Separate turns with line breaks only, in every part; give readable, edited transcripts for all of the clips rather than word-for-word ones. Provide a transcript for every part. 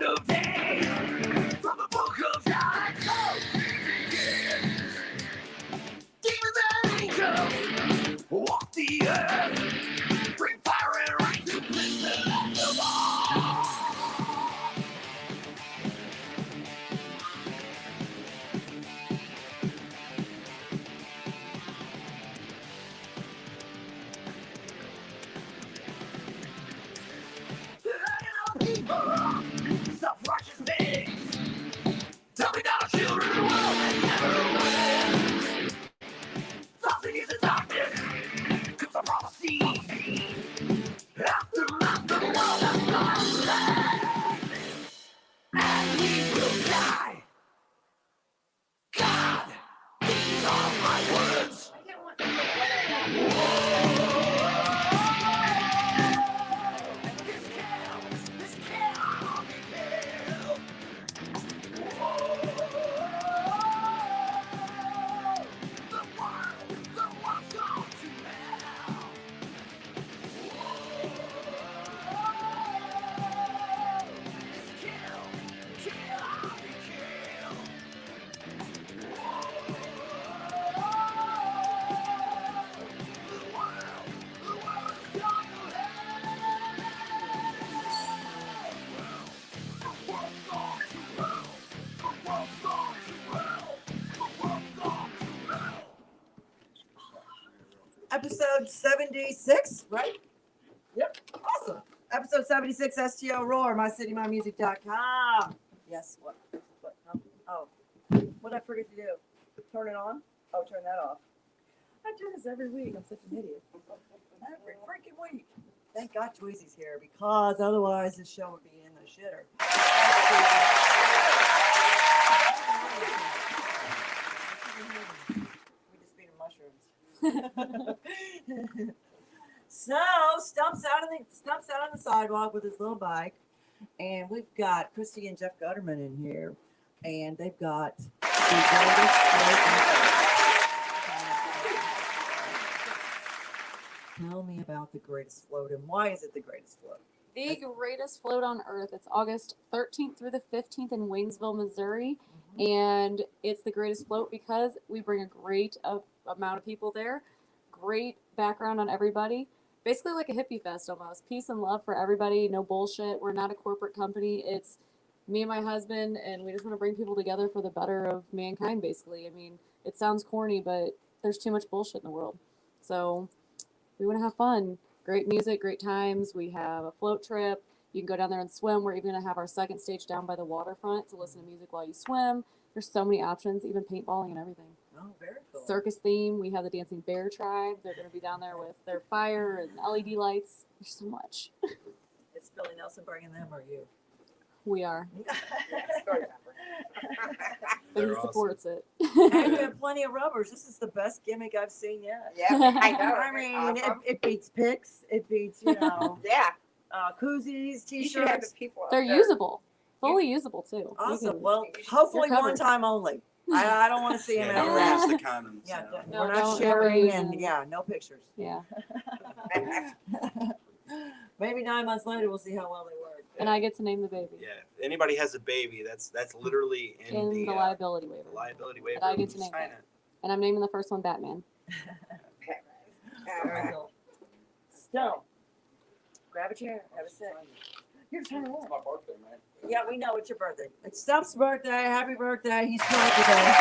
end of days. From the book of God, demons and angels walk the earth, bring fire and rain to bless the land of all. Self-righteous pigs, dumping down our children, the world that never wins. Something is in darkness, comes a prophecy. Aftermath of the world has gone, and we will die. God, these are my words. This cannot be killed. The world's gone to hell. This cannot be killed. The world's gone to
Episode 76, right? Yep. Awesome. Episode 76, STL Roar, MyCityMyMusic.com. Yes, what? Oh, what did I forget to do? Turn it on? Oh, turn that off. I do this every week. I'm such an idiot. Every freaking week. Thank God Tweezy's here, because otherwise this show would be in the shitter. We just feed him mushrooms. So Stump's out on the sidewalk with his little bike, and we've got Kristie and Jeff Gutterman in here, and they've got the greatest float. Tell me about the greatest float, and why is it the greatest float?
The greatest float on earth. It's August 13th through the 15th in Waynesville, Missouri. And it's the greatest float because we bring a great amount of people there. Great background on everybody. Basically like a hippie fest almost. Peace and love for everybody. No bullshit. We're not a corporate company. It's me and my husband, and we just want to bring people together for the better of mankind, basically. I mean, it sounds corny, but there's too much bullshit in the world. So we want to have fun. Great music, great times. We have a float trip. You can go down there and swim. We're even going to have our second stage down by the waterfront to listen to music while you swim. There's so many options, even paintballing and everything.
Oh, very cool.
Circus theme. We have the Dancing Bear Tribe. They're going to be down there with their fire and LED lights. There's so much.
Is Billy Nelson bringing them, or you?
We are.
But
But he supports it.
And we have plenty of rubbers. This is the best gimmick I've seen yet.
Yeah, I know.
I mean,
Awesome.
it beats picks. It beats,
Yeah.
koozies,
You should have the
t-shirts.
people up
They're
there.
usable. Fully usable, too. You
Awesome.
can-
Well,
you should-
hopefully
you're
one
covered.
time only. I don't want to see him
Yeah,
ever.
don't use
Yeah,
the condoms.
yeah,
No,
we're not
don't ever
sharing,
use
and
them.
yeah, no pictures.
Yeah.
Maybe 9 months later, we'll see how well they work.
And I get to name the baby.
Yeah, if anybody has a baby, that's literally
In the liability waiver.
liability waiver.
But I get to name
Sign
it.
it.
And I'm naming the first one Batman.
Very cool. So, grab a chair, have a sit. Your turn.
It's my birthday, man.
Yeah, we know it's your birthday. It's Stump's birthday. Happy birthday. He's 12 today.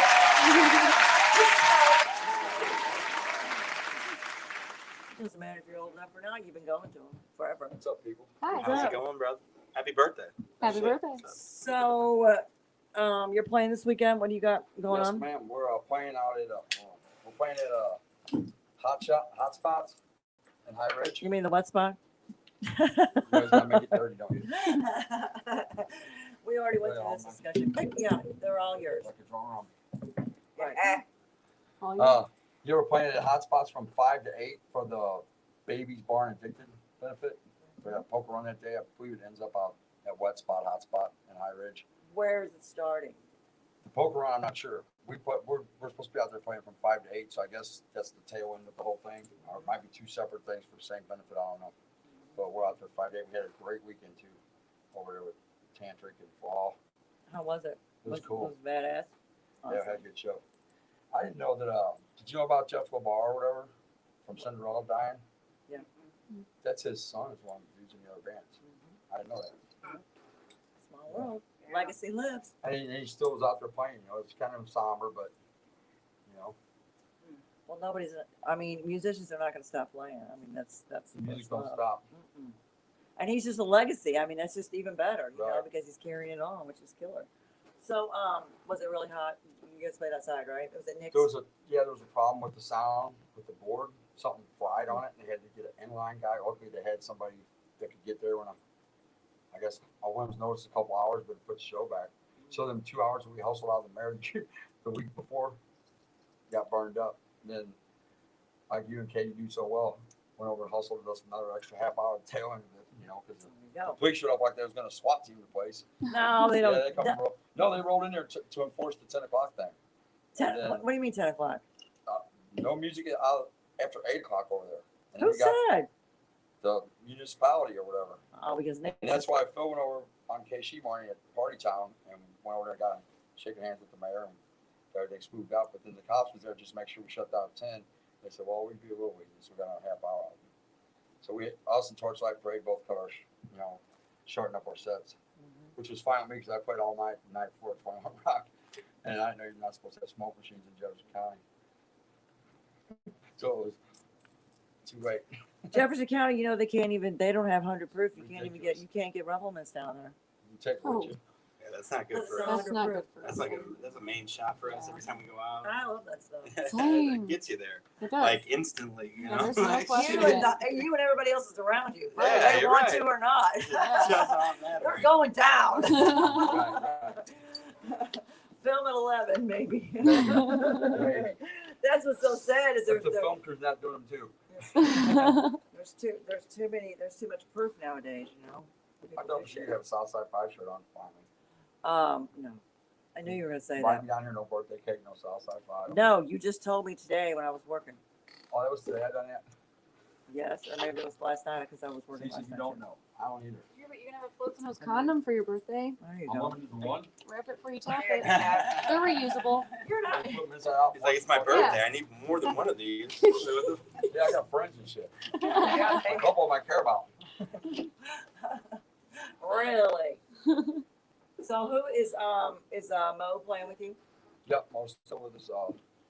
Doesn't matter if you're old enough or not. You've been going to him forever.
What's up, people?
Hi.
How's it going, brother? Happy birthday.
Happy birthday.
So, you're playing this weekend. What do you got going
Yes,
on?
ma'am. We're playing out at Hot Spots in High Ridge.
You mean the wet spot?
You guys gotta make it dirty, don't you?
We already went through this discussion. Yeah, they're all yours.
Like it's wrong.
Right.
All you.
You were playing at Hot Spots from 5 to 8 for the Babies Barn Addicted benefit. We got a poker run that day. I believe it ends up out at Wet Spot, Hot Spot in High Ridge.
Where is it starting?
The poker run, I'm not sure. We're supposed to be out there playing from 5 to 8, so I guess that's the tail end of the whole thing. Or it might be 2 separate things for the same benefit. I don't know. But we're out there 5 to 8. We had a great weekend too over there with tantric and fall.
How was it?
It was cool.
Was badass.
Yeah, had a good show. I didn't know that. Did you know about Jeff LeBar or whatever from Cinderella dying?
Yeah.
That's his son. Is one of the dudes in the other bands. I didn't know that.
Small world. Legacy lives.
And he still was out there playing. You know, it's kind of somber, but you know,
Well, nobody's. I mean, musicians are not going to stop playing. I mean, that's
the music
first
don't
love.
stop.
Mm-mm. And he's just a legacy. I mean, that's just even better, you know,
Right.
because he's carrying it on, which is killer. So, was it really hot? You guys played outside, right? Was it Nick's?
There was a problem with the sound with the board. Something fried on it, and they had to get an inline guy. Luckily, they had somebody that could get there when I guess I wanted to notice a couple hours, but it put the show back. So them 2 hours we hustled out of the marriage the week before got burned up. And then, like you and Katie do so well, went over and hustled us another extra half hour tail end of it, you know, because
There you
the
go.
police showed up like they was going to SWAT team the place.
No, they don't.
Yeah, they come and no, they rolled in there to enforce the 10 o'clock thing. And then,
What do you mean 10 o'clock?
no music out after 8 o'clock over there. And
Who
we got
said?
the municipality or whatever.
Oh, because Nick.
And that's why Phil went over on KC morning at Party Town and went over there and got him shaking hands with the mayor and got everything smoothed out. But then the cops was there just to make sure we shut down at 10. They said, well, we'd be a little late, so we got a half hour out. So us and Torchlight Parade both cut our, you know, shorten up our sets, which was fine with me because I played all night the night before at 21 Rock. And I know you're not supposed to have smoke machines in Jefferson County. So it was too late.
Jefferson County, you know, they don't have 100 proof.
Ridiculous.
You can't get rumplements down there.
You take it with you.
Yeah, that's not good for
That's
us.
That's not good for
That's
us.
that's a main shot for us every time we go out.
I love that stuff.
Same.
It gets you there,
It does.
like instantly. You
Yeah,
know,
there's no
Like,
question.
You and everybody else is around you.
Yeah,
Whether they
you're
want
right.
to or not.
It does not matter.
We're going down.
Right, right.
Film at 11, maybe.
Maybe.
That's what's so sad is
If the film crew's not doing them too.
there's too much proof nowadays, you know.
I thought for sure you'd have a Southside 5 shirt on finally.
No. I knew you were gonna say
Invite
that.
me down here, no birthday cake, no Southside 5.
No, you just told me today when I was working.
Oh, that was today. I done that.
Yes, or maybe it was last night because I was working
She
last
said
night.
you don't know. I don't either.
You're gonna have a floats and hose condom for your birthday.
There you
I'm
go.
limited to one.
Wrap it before you tap it. They're reusable.
You're not.
Put them inside out.
He's like, it's my birthday. I need more than one of these.
Yeah, I got friends and shit. A couple of them I care about.
Really? So who is Mo playing with you?
Yep, most of it is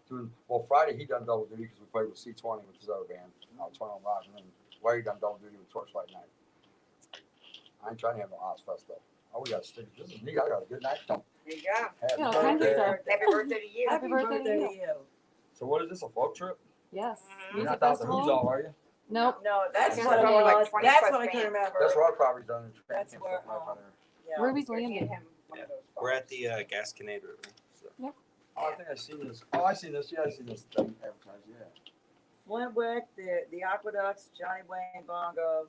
doing. Well, Friday he done double duty because we played with C20, which is our band, 21 Rock, and then Larry done double duty with Torchlight Night. I ain't trying to have no house fest though. Oh, we got stickers. This is neat. I got a good night.
There you go.
Happy
Yeah, all kinds of
birthday.
stuff.
Happy birthday to you.
Happy
birthday
birthday
to
to you.
So what is this? A float trip?
Yes.
You're
Music
not out the
festival.
who's all, are you?
Nope.
No, that's
Guess
what it
what?
Like
was.
20
That's
plus
what I couldn't
bands.
remember.
That's what our property's done.
That's where, Yeah.
Ruby's
We're
landing.
getting him one of those
We're
phones.
at the Gasconade River. So.
Oh, I think I seen this. Oh, I seen this. Yeah, I seen this thing advertised. Yeah.
Flintwick, the Aqueducts, Johnny Wayne, Bongo.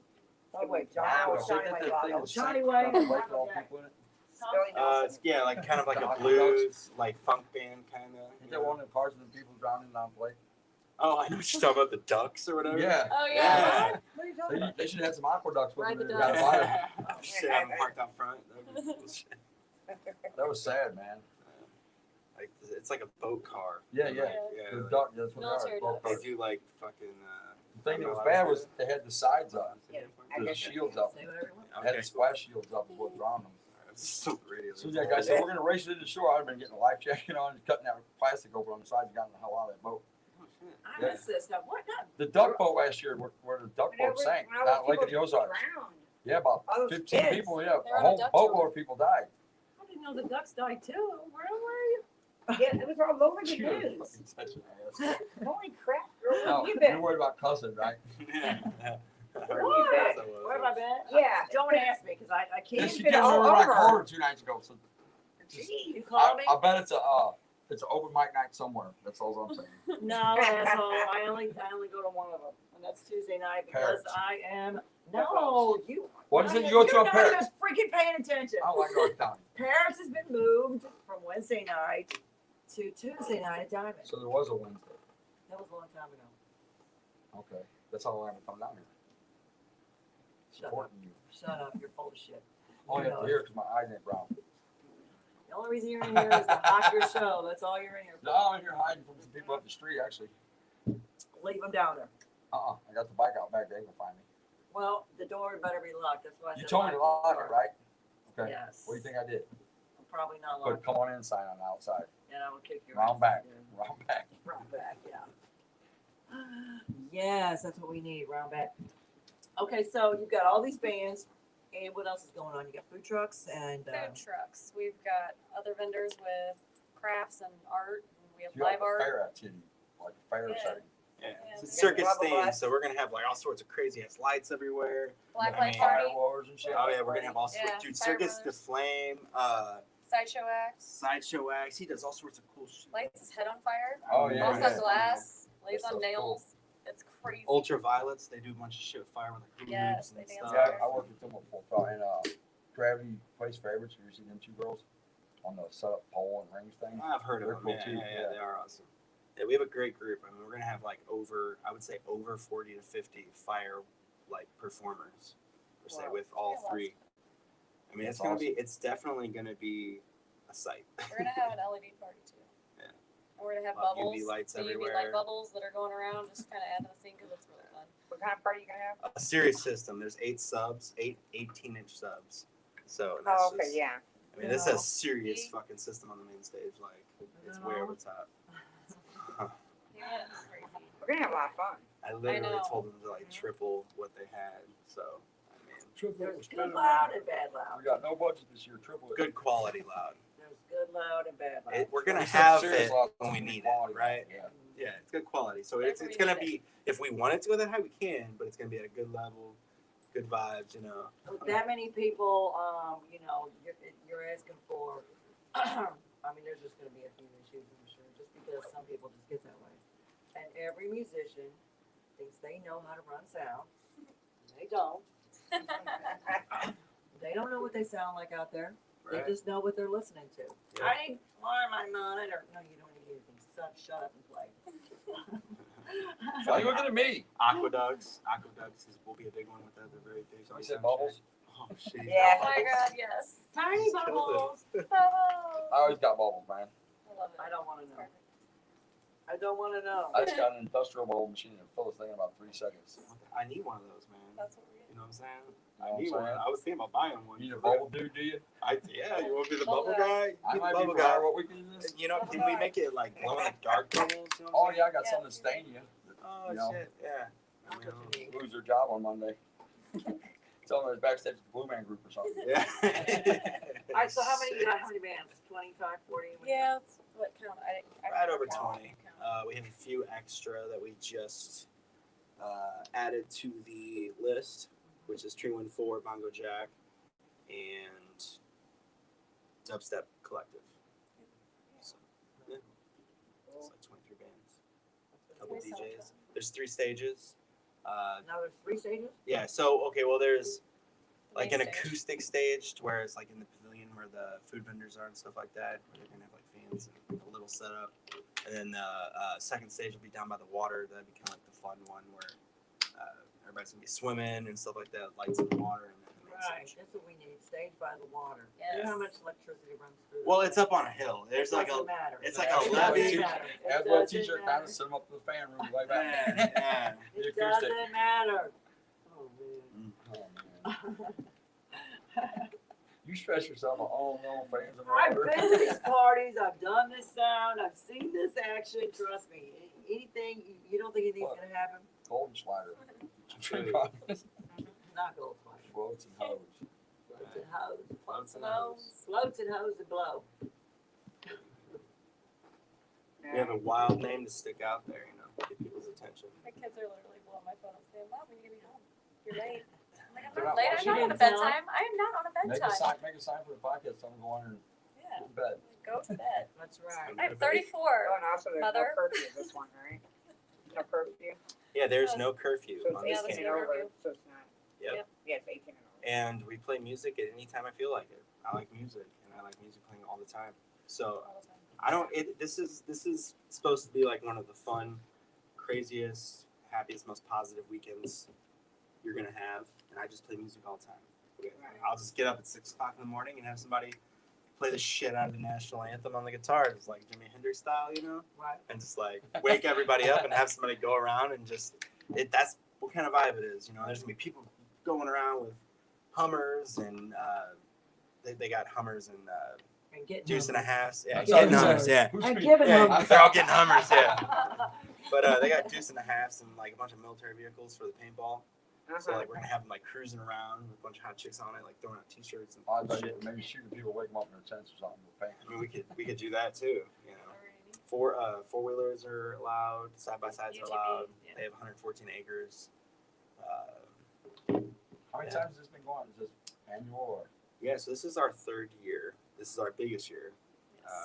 Oh, wait,
Johnny
John,
Wayne,
Johnny
That
Wayne,
thing
Bob.
with
Johnny
six,
Wayne.
white all people in it.
Billy Nelson.
It's like kind of like a blues, like funk band kind of.
Ain't that one of the cars and the people drowning down the lake?
Oh, I know what you're talking about, the ducks or whatever.
Yeah.
Oh
Yeah.
What are you talking about?
They should have some aqueducts with
Ride
them.
the
They gotta buy them.
Should have them parked out front. That'd be cool shit.
That was sad, man.
Like it's like a boat car.
Yeah,
Like,
yeah.
yeah,
The
like,
duck, that's what
Military
they are. both
they
cars.
do like fucking.
The thing that was bad was they had the sides up,
Yeah, I
the
guess
shields up.
Say whatever you want.
They had the splash shields up is what drowned them.
So radio.
As soon as that guy said, we're gonna race it to the shore, I'd have been getting a life jacket on and cutting that plastic over on the sides and gotten the hell out of that boat.
I missed this stuff. What?
The duck boat last year, where the duck boat sank, down Lake of the Ozarks.
Drowned.
Yeah, about
All those
15
kids.
people, yeah.
They're
A
on a
whole
duck
boatload
tour.
of people died.
I didn't know the ducks died too. Where were you?
Yeah, it was all over the
She was
news.
fucking such an ass.
Holy crap, girl.
No,
Where you
you're
been?
worried about cussing, right?
Yeah.
Where you been?
Where have I been?
Yeah.
Don't ask me because I
Yeah,
can't.
she
been
came
all
over when I
over.
called her 2 nights ago. So
Gee.
You call me?
I bet it's an open mic night somewhere. That's all I'm saying.
No, asshole. I only go to one of them, and that's Tuesday night because
Paris.
I am. No, you.
What is it you go to
You're
on
not
Paris?
even freaking paying attention.
I don't like going down.
Paris has been moved from Wednesday night to Tuesday night at Diamond.
So there was a Wednesday.
That was a long time ago.
Okay. That's how long I haven't come down here.
Shut up.
Supporting you.
Shut up. You're full of shit.
Only have to hear because my eyes ain't brown.
The only reason you're in here is to mock your show. That's all you're in here
No,
for.
I'm in here hiding from some people up the street, actually.
Leave them down there.
I got the bike out back there. They can find me.
Well, the door better be locked. That's why I
You
said
told me to lock it, right? Okay.
Yes.
What do you think I did?
Probably not
Put
locked.
come on in sign on the outside.
And I will kick your
Round
ass.
back.
Yeah.
Round back.
Round back, yeah. Yes, that's what we need, round back. Okay, so you've got all these bands, and what else is going on? You got food trucks and
Food trucks. We've got other vendors with crafts and art. And we have
You have
live
a
art.
fair activity, like a fair
Yeah.
setting.
Yeah,
Yeah,
it's a
we got
circus
blah, blah,
theme,
blah.
so we're gonna have like all sorts of crazy ass lights everywhere.
Black
I
light
mean,
party.
Fireworks and shit.
Oh yeah, we're gonna have all sorts.
Yeah,
Dude,
Fire
Circus the
Brothers.
Flame,
Sideshow acts.
Sideshow acts. He does all sorts of cool shit.
Lights his head on fire.
Oh, yeah,
Blows
yeah.
up glass. Lays
That
on
stuff's
nails. It's crazy.
Ultraviolets, they do a bunch of shit with fire with like hula
Yes,
hoops
they
and
dance
stuff.
Yeah, I worked with them before. And Gravity Place Favorites. You ever seen them two girls on the setup pole and rings thing?
I've heard of
They're
them.
cool
Yeah,
too,
yeah,
yeah.
they are awesome. Yeah, we have a great group. I mean, we're gonna have like I would say over 40 to 50 fire like performers, per se,
Wow.
with all
Yeah, lots.
three. I mean,
That's
it's definitely gonna be a sight.
We're gonna have an LED party too.
Yeah.
And we're gonna have
Lot of
bubbles.
UV lights
the UV
everywhere.
light bubbles that are going around, just kind of add to the scene because it's really fun.
What kind of party you gonna have?
A serious system. There's 8 subs, 18-inch subs. So that's
Oh, okay,
just,
yeah.
I mean, this
Yeah.
is a serious
See?
fucking system on the main stage. Like, it's
Yeah.
way over top.
Yeah, it's crazy.
We're gonna have a lot of fun.
I literally
know.
told them to like triple what they had. So, I mean,
There's good loud and bad
We
loud.
got no budget this year. Triple it.
good quality loud.
There's good loud and bad loud.
We're gonna
We said
have
serious
it
loud,
when we
good
need
quality,
it, right?
Yeah.
Yeah, it's good quality. So
Whenever
it's
we
gonna
need
be, if we wanted to go that high, we can, but it's gonna be at a good level, good vibes, you know.
With that many people, you know, you're asking for, I mean, there's just gonna be a few issues, I'm sure, just because some people just get that way. And every musician thinks they know how to run sound. They don't. They don't know what they sound like out there.
Right?
They just know what they're listening to.
Yeah.
I need more of my monitor. No, you don't need anything. Shut up and play.
Why are you looking at me?
Aqueducts will be a big one with that. They're very big.
I said bubbles.
Oh shit.
Yeah.
Oh my god, yes.
Tiny bubbles.
Bubbles.
I always got bubbles, man.
I love it.
I don't want to know.
Perfect.
I don't want to know.
I just got an industrial bubble machine and fill this thing in about 3 seconds.
I need one of those, man.
That's what we're
You know what I'm saying?
You know
I
what I'm
need one.
saying?
I was thinking about buying one.
You need a bubble dude, do you?
Yeah, you want to be the
Bubble
bubble guy?
I
Be the
might be
bubble
for
guy.
what we can do this.
You know, can we make it like glow in the dark bubbles? You know
Oh
what I'm
yeah, I got
Yeah.
something to stain you.
Oh
You know.
shit, yeah. I
That's what you
mean,
need.
Lose their job on Monday. Tell them it's backstage at the Blue Man Group or something.
yeah.
All right, so how many bands? 25, 40?
Yeah, it's what count? I
Right over
count.
20. We have a few extra that we just added to the list, which is Tree Wind 4, Bongo Jack, and Dubstep Collective. So, yeah. It's like 23 bands. Couple
Nice sound
DJs.
track.
There's 3 stages.
Now there's 3 stages?
Yeah, so, okay, well, there's like an
Main stage.
acoustic stage where it's like in the pavilion where the food vendors are and stuff like that. Where they're going to have like fans and a little setup. And then the second stage will be down by the water. That'd be kind of like the fun one where everybody's going to be swimming and stuff like that, lights in the water. And then the main
Right,
stage.
that's what we need, stage by the water.
Yes.
You know how much electricity runs through
Well,
this?
it's up on a hill. There's like a.
Doesn't matter.
It's like
Yeah,
a
that's what
levee.
T-shirt-
It
Add one
doesn't
t-shirt
matter.
down and send them up to the fan room way back.
Yeah.
The
It
acoustic.
doesn't matter. Oh, man.
Oh, man. You stress yourself on all no fans of
I've
water.
been to these parties, I've done this sound, I've seen this action, trust me. Anything, you don't think anything's
What?
gonna happen?
Golden slider.
Not gold flash.
Floats and hose.
Floats and hose.
Floats and
Floats and hose and blow.
We have a wild name to stick out there, you know, get people's attention.
My kids are literally blowing my phone up saying, Mom, we need to be home. You're late. I'm like, I'm
They're
not
not
late. I'm
watching
not on a
it. Tell 'em.
bedtime. I am not on a bedtime.
Make a sign for the podcast. Someone go on and
Yeah.
go to bed.
Go to bed.
That's right.
I have
Oh,
34.
and also there's
Mother?
no curfew this one, right? No curfew.
Yeah, there's no curfew
So
on
it's
this
Yeah, there's
18
camp.
no
and over,
curfew.
so it's not.
Yep.
Yep.
Yeah, it's 18 and over.
And we play music at any time I feel like it. I like music, and I like music playing all the time. So
All the time.
I don't. This is supposed to be like one of the fun, craziest, happiest, most positive weekends you're gonna have, and I just play music all the time. I'll just get up at 6 o'clock in the morning and have somebody play the shit out of the national anthem on the guitar, just like Jimi Hendrix style, you know,
Right.
and just like wake everybody up and have somebody go around and just that's what kind of vibe it is, you know. There's gonna be people going around with Hummers and they got Hummers and
getting
Deuce and a
numbers.
Half, yeah,
Getting
getting Hummers, yeah.
Who's
And
speaking?
giving
Yeah,
numbers.
they're all getting Hummers, yeah. But they got Deuce and a Halves and like a bunch of military vehicles for the paintball. So like we're gonna have them like cruising around with a bunch of hot chicks on it, like throwing out T-shirts and
I thought
shit.
maybe shooting people, wake them up in their tents or something. With paint.
I mean, we could do that too. You know, four wheelers are allowed, side by sides are allowed.
Yeah.
They have 114 acres.
How many
Yeah.
times has this been going? Is this annual or
Yeah, so this is our 3rd year. This is our biggest year.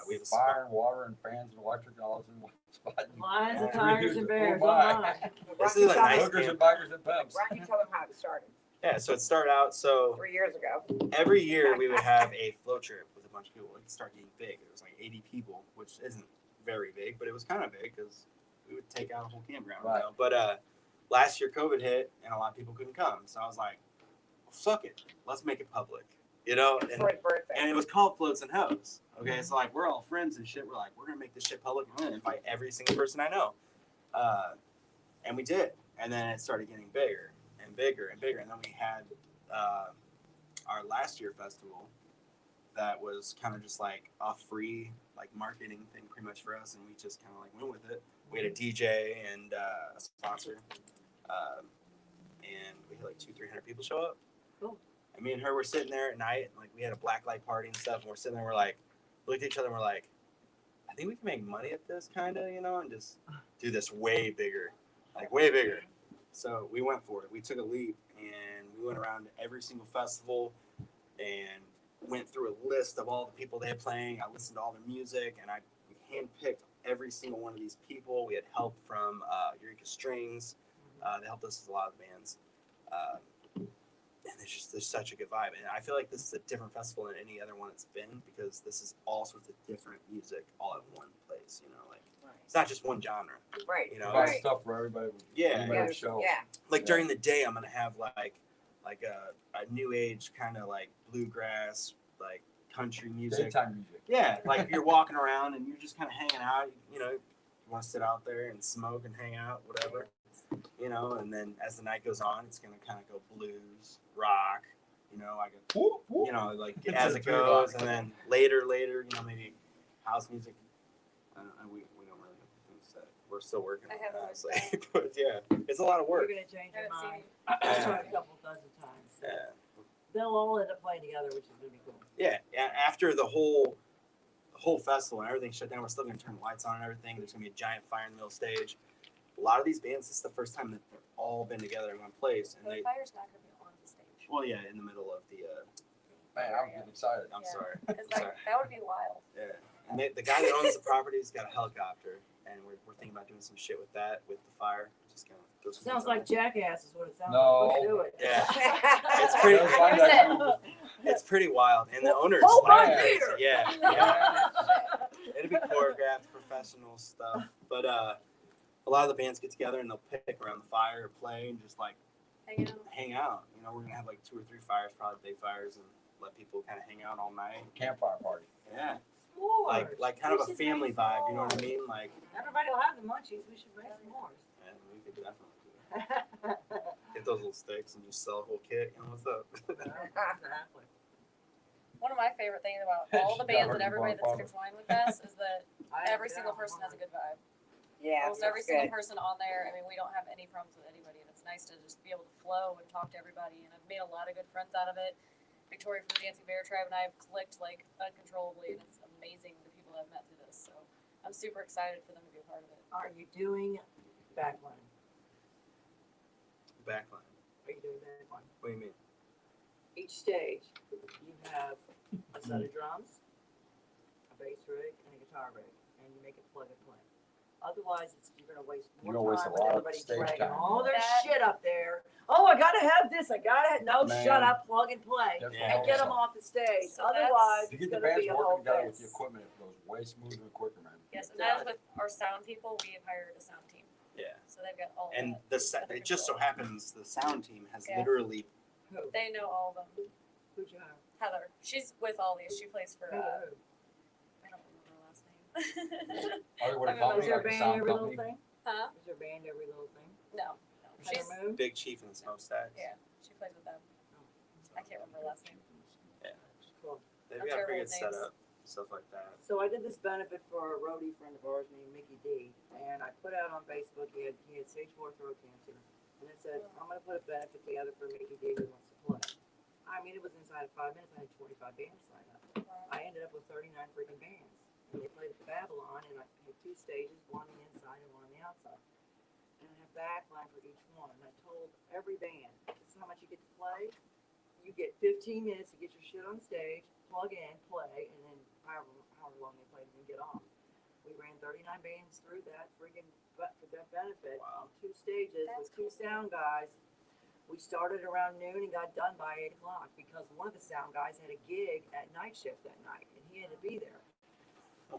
We have a
fire and water and fans and electric and all this in one spot?
Lions and
Yeah.
tigers and bears.
Oh
Oh
my.
my.
This is a nice
Hookers and
camp.
bikers and pimps.
Why don't you tell them how it started
Yeah, so it started out so
3 years ago?
every year we would have a float trip with a bunch of people. It started getting big. It was like 80 people, which isn't very big, but it was kind of big because we would take out a whole campground.
Right.
You know? But last year COVID hit and a lot of people couldn't come, so I was like, well, "Fuck it, let's make it public," you know.
For his birthday.
And it was called Floats and Hoes. Okay, so like we're all friends and shit. We're like, we're gonna make this shit public. We're gonna invite every single person I know, and we did. And then it started getting bigger and bigger and bigger. And then we had our last year festival that was kind of just like a free like marketing thing pretty much for us, and we just kind of like went with it. We had a DJ and a sponsor, and we had like 200-300 people show up.
Cool.
And me and her were sitting there at night, and like we had a black light party and stuff, and we're sitting there, we're like, looked at each other, and we're like, I think we can make money at this, kind of, you know, and just do this way bigger, like way bigger. So we went for it. We took a leap, and we went around to every single festival, and went through a list of all the people they had playing. I listened to all their music, and we handpicked every single one of these people. We had help from Eureka Strings. They helped us with a lot of bands. And there's such a good vibe. And I feel like this is a different festival than any other one it's been, because this is all sorts of different music all at one place, you know, like it's not just one genre,
Right.
you know.
Buy
Right.
stuff for everybody.
Yeah,
Anybody
Yeah.
to show.
Yeah.
like during the day I'm gonna have like a new age kind of like bluegrass, like country music.
Daytime music.
Yeah, like you're walking around and you're just kind of hanging out, you know, you want to sit out there and smoke and hang out, whatever, you know. And then as the night goes on, it's gonna kind of go blues, rock, you know, like you know, like as it goes. And then later, you know, maybe house music. We don't really have things set. We're still working
I
on
haven't
that,
looked
so,
at
but yeah, it's a lot of
We're
work.
gonna change our
Haven't seen
mind.
it.
I've tried a couple dozen times. So
Yeah.
they'll all end up playing together, which is gonna be cool.
Yeah, after the whole festival and everything shut down, we're still gonna turn the lights on and everything. There's gonna be a giant fire in the middle stage. A lot of these bands, this is the first time that they've all been together in one place, and
The
they,
fire's not gonna be on the stage.
well, yeah, in the middle of the.
Man, I'm getting excited.
I'm
Yeah.
sorry.
It's
Sorry.
like, that would be wild.
Yeah, and the guy that owns the property's got a helicopter, and we're thinking about doing some shit with that, with the fire. Just gonna throw some
Sounds
things on
like Jackass is what it sounds
No.
like. Let's do it.
Yeah. It's pretty-
Let's find out.
It's pretty wild, and the owner's
Hold
like,
my
beer!
yeah, it'll be choreographed, professional stuff. But a lot of the bands get together and they'll pick around the fire, play, and just like
Hanging out.
hang out. You know, we're gonna have like 2 or 3 fires, probably big fires, and let people kind of hang out all night.
Campfire party.
Yeah,
S'mores.
like kind of
We
a
should
family
make
vibe. You know what I
s'mores.
mean? Like,
Everybody will have the munchies. We should make s'mores.
and we could definitely do it. Get those little sticks and just sell a whole kit. You know what's up?
Exactly.
One of my favorite things about all the
She got
bands
her
and everybody that's
grandfather.
intertwined with us is that
I-
every
yeah,
single person has a good vibe.
Yeah.
Almost every
that's
single
good.
person on there. I mean, we don't have any problems with anybody, and it's nice to just be able to flow and talk to everybody. And I've made a lot of good friends out of it. Victoria from the Dancing Bear Tribe and I have clicked like uncontrollably, and it's amazing the people I've met through this. So I'm super excited for them to be a part of it.
Are you doing backline?
Backline.
Are you doing backline?
What do you mean?
Each stage, you have a set of drums, a bass rig, and a guitar rig, and you make it plug and play. Otherwise, you're gonna waste
You're
more
gonna waste
time
a
with
lot of
everybody
stage
dragging
time.
all their
That-
shit up there. Oh, I gotta have this. I gotta have no.
Man.
Shut up, plug and play,
That's
Yeah.
and get them off the stage.
So that's-
Otherwise,
To
it's
get the
gonna
bands
be a
working
whole
together with the
mess.
equipment, it goes way smoother and quicker, man.
Yes, and that is with our sound people. We have hired a sound team,
Yeah.
so they've got all.
And
of that.
it just so happens the sound team has
Yeah.
literally
Who?
They know all of them.
Who'd you hire?
Heather. She's with all these. She plays for.
Heather who?
I don't remember her last name.
Or you would have
I
called
Was
me
your
like a
band
sound
every little
company.
thing?
Huh?
Was your band every little thing?
No. She's
Heather Moon?
Big Chief and the Smokestacks.
yeah. She plays with them. I can't remember her last name.
Cool.
They've
I'm
got a pretty
terrible
good
with names.
setup, stuff like that.
So I did this benefit for a roadie friend of ours named Mickey D, and I put out on Facebook he had stage 4 throat cancer, and I said I'm gonna put a benefit together for Mickey D who wants to play. I mean, it was inside of 5 minutes. I had 25 bands signed up. I ended up with 39 freaking bands, and they played at the Babylon, and I had 2 stages, one on the inside and one on the outside, and I have backline for each one. And I told every band, this is how much you get to play. You get 15 minutes to get your shit on stage, plug in, play, and then however long they play, and then get off. We ran 39 bands through that friggin' for that benefit on 2 stages
That's
with 2
cool.
sound guys. We started around noon and got done by 8 o'clock because one of the sound guys had a gig at night shift that night, and he had to be there.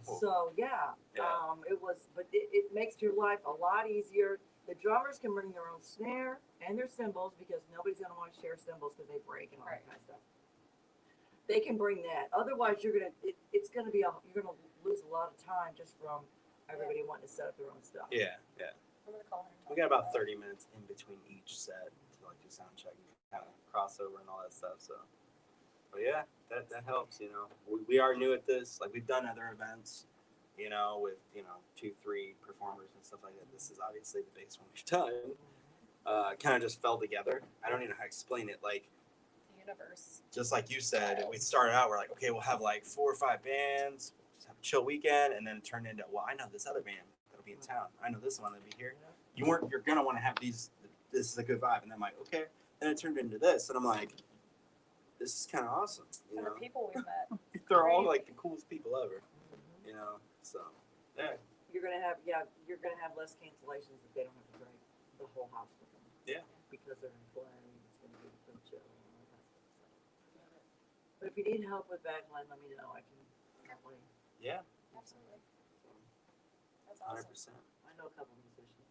So yeah. It was, but it makes your life a lot easier. The drummers can bring their own snare and their cymbals because nobody's gonna want to share cymbals because they break and all that kind of stuff. They can bring that. Otherwise, you're gonna you're gonna lose a lot of time just from everybody wanting to set up their own stuff.
Yeah, yeah.
I'm gonna call her. and
We
talk
got about
about
30 minutes in between each set to like do sound check and kind of crossover and all that stuff. So, but yeah, that helps. You know, we are new at this. Like we've done other events, you know, with 2, 3 performers and stuff like that. This is obviously the biggest one we've done. Kind of just fell together. I don't even know how to explain it. Like
the universe.
just like you said, we started out. We're like, okay, we'll have like 4 or 5 bands. Just have a chill weekend, and then it turned into, well, I know this other band that'll be in town. I know this one that'll be here. You're gonna want to have these. This is a good vibe, and I'm like, okay. Then it turned into this, and I'm like, this is kind of awesome. You
And
know,
the people we've met.
they're all like the coolest people ever. You know, so yeah,
You're gonna have less cancellations if they don't have to drag the whole house with them.
Yeah.
Because they're in play, it's gonna be real chill and all that stuff. But if you need help with backline, let me know. I can probably.
yeah,
Absolutely. That's
100%.
awesome.
I know a couple musicians.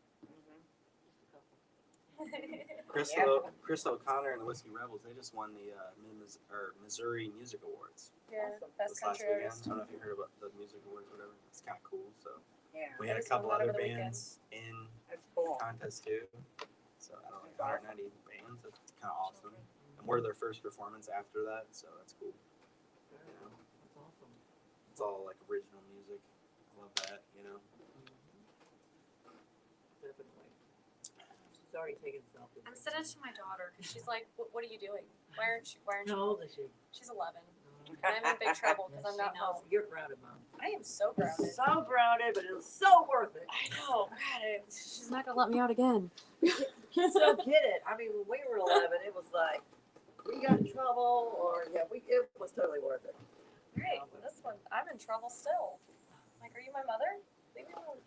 Just a couple.
Chris O'Connor and the Whiskey Rebels, they just won the Missouri Music Awards
Yeah,
Awesome.
best
this last
country
weekend.
artist.
I don't know if you heard about the music awards or whatever. It's kind of cool. So
Yeah,
we had a
just won
couple
one
other
over the weekend.
bands in
that's cool.
the contest too. So I don't know, like 190 bands. That's kind of awesome. And we're their first performance after that, so that's cool.
Very cool. That's awesome.
It's all like original music. I love that, you know.
Definitely. She's already taken selfies.
I'm sending it to my daughter because she's like, what are you doing? Why aren't you?
How old is she?
She's 11. And I'm in big trouble because I'm not home.
You're grounded, Mom.
I am so grounded.
So grounded, but it was so worth it.
I know. God, she's not gonna let me out again.
Kids don't get it. I mean, when we were 11, it was like we got in trouble, or it was totally worth it.
Right. This one, I'm in trouble still. Like, are you my mother? Leave me alone.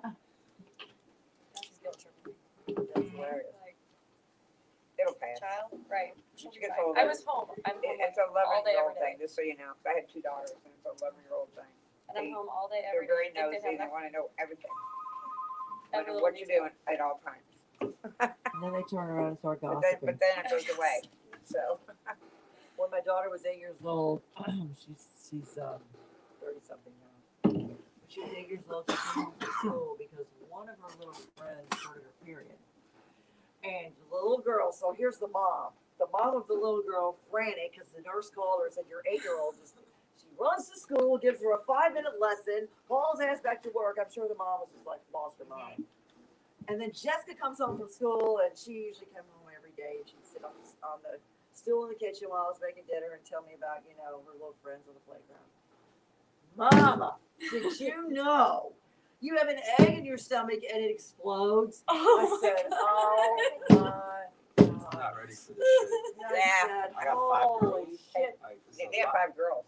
Now she's guilt tripping me.
That's hilarious.
Like,
It'll pass.
child, right? She'll
She
be
gets
fine.
older.
I was home. I'm home
It's
like,
a
all day,
11-year-old
every day.
thing, just so you know. 'Cause I had 2 daughters, and it's an 11-year-old thing.
And I'm home all day,
They're
every
very
day. I think
nosy, and
they
they
have
want to know everything.
every
Know
little
what you're
detail.
doing at all times.
And then they turn around and start
But
gossiping.
then it goes away. So,
When my daughter was 8 years old, she's 30-something now. She was 8 years old. She came home from school because one of her little friends started her period. And the little girl, so here's the mom. The mom of the little girl, frantic, because the nurse called her and said, your 8-year-old just, she runs to school, gives her a 5-minute lesson, hauls ass back to work. I'm sure the mom was just like, lost her mind. And then Jessica comes home from school, and she usually came home every day, and she'd sit on the stool in the kitchen while I was making dinner and tell me about, her little friends on the playground. Mama, did you know you have an egg in your stomach and it explodes? I said, oh my
I'm
God.
not ready for this shit.
And I
Yeah.
said,
I got 5
holy
girls.
shit.
Like, this is
they
a
have
lot.
5 girls.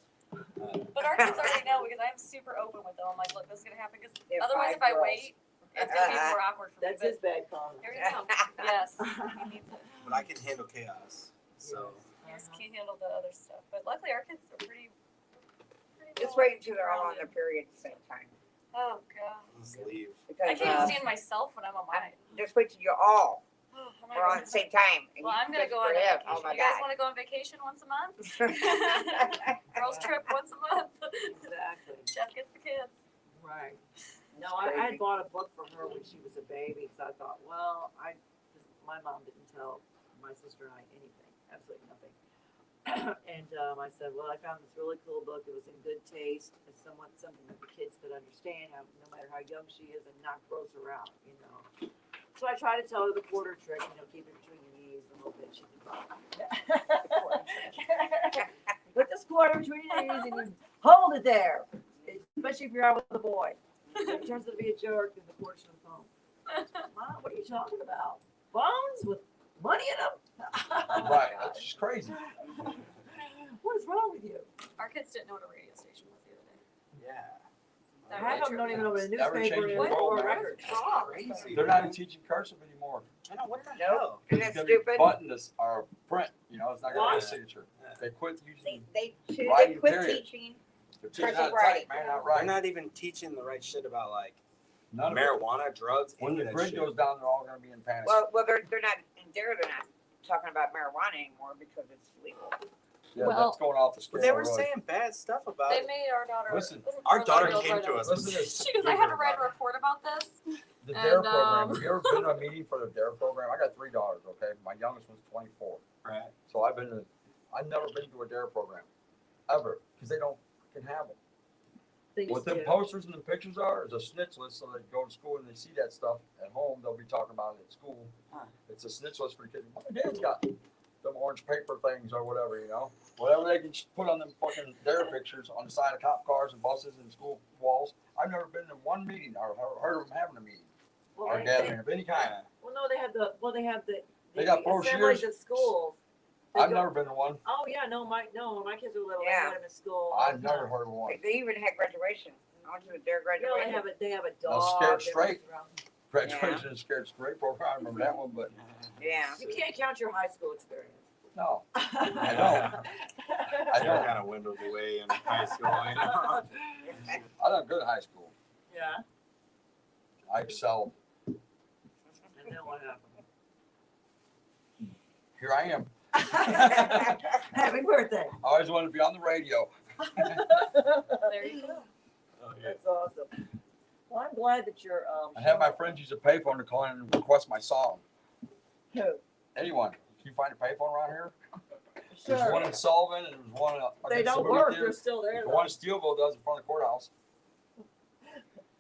But our kids already know because I'm super open with them. I'm like, look, this is gonna happen. Because
They have
otherwise,
5
if I
girls.
wait, it's gonna be more awkward for
That's
me.
his bad comment.
Here we go. Yes. He needs it.
But I can handle chaos. So
He just can't handle the other stuff. But luckily, our kids are pretty
Just
well
wait until they're all on their
grounded.
period at the same time.
Oh god.
just leave.
I
Because
can't stand myself when I'm on mine.
just wait till you're all.
Oh, I'm
we're on at the same time. and
Well,
you
I'm gonna
just
go on a
for him.
vacation.
Oh my
You guys
God.
want to go on vacation once a month? Girls trip once a month.
Exactly.
Jeff gets the kids.
Right. No,
It's
I
crazy.
bought a book for her when she was a baby, so I thought, well, my mom didn't tell my sister and I anything, absolutely nothing. And I said, well, I found this really cool book. It was in good taste. It's something that the kids could understand, how, no matter how young she is, and not gross her out, you know. So I try to tell her the quarter trick, you know, keep it between your knees a little bit. She can put this quarter between your knees and you hold it there, especially if you're out with a boy. If he turns out to be a jerk, then the quarter's for the phone. Mom, what are you talking about? Phones with money in them?
Right, that's just crazy.
What is wrong with you?
Our kids didn't know what a radio station was the other day.
Yeah.
Half of them don't even know what a
Never
newspaper
changed
is
the
or
world,
a
man.
record.
Crazy.
They're not even teaching cursive anymore.
I know, what the
Nope.
hell?
Isn't
It's
that
gonna be
stupid?
buttonless or print, you know, it's not gonna be a
What?
signature. They quit using,
They
Writing,
quit
period.
teaching.
they're teaching
cursive
how to
writing.
type, man, not
They're
writing.
not even teaching the right shit about like
None of it.
marijuana, drugs,
When
any
the
of that
grid
shit.
goes down, they're all gonna be in panic.
Well, they're not in there. They're not talking about marijuana anymore because it's legal.
Yeah,
Well-
that's going off the scale.
But they were
really.
saying bad stuff about
They
it.
made our daughter.
Listen,
Our daughter
Girl
came
write
to
a-
us.
Listen to this.
She goes, I had to write a report about this.
The DARE
And,
program. Have you ever been to a meeting for the DARE program? I got 3 daughters, okay? My youngest one's 24.
Right.
So I've never been to a DARE program. Ever. Because they don't fucking have them.
They
What
used
them
to.
posters and the pictures are is a snitch list, so they go to school and they see that stuff at home. They'll be talking about it at school.
Huh.
It's a snitch list for the kids. My dad's got them orange paper things or whatever, you know, whatever they can put on them fucking DARE pictures on the side of cop cars and buses and school walls. I've never been to one meeting or heard of them having a meeting
Well,
or
they-
gathering of any kind.
Well, no, they have the
They got
assemblies
brochures.
at schools. They
I've
go-
never been to one.
Oh yeah, no, when my kids were little,
Yeah.
they had them at school. all
I've
the
never
time.
heard of one.
They even had graduation. I went to their
No,
graduation.
they have a
Now,
dog.
Scared
they
Straight.
run around.
Graduation and Scared Straight program. I remember that one, but
Yeah.
You can't count your high school experience.
no.
I
don't. I
I
don't.
kind of dwindled away in high school. You know?
I done good in high school.
Yeah.
I excelled.
And then what happened?
Here I am.
Happy birthday.
I always wanted to be on the radio.
There you go.
Oh, yeah.
That's awesome. Well, I'm glad that you're.
I have my friends use a payphone to call in and request my song.
Who?
Anyone? Can you find a payphone around here? There's
Sure.
one in Sullivan and there's one
They
against the
don't
movie
work.
theater.
They're still there.
The
Though.
one in Steelville does in front of the courthouse.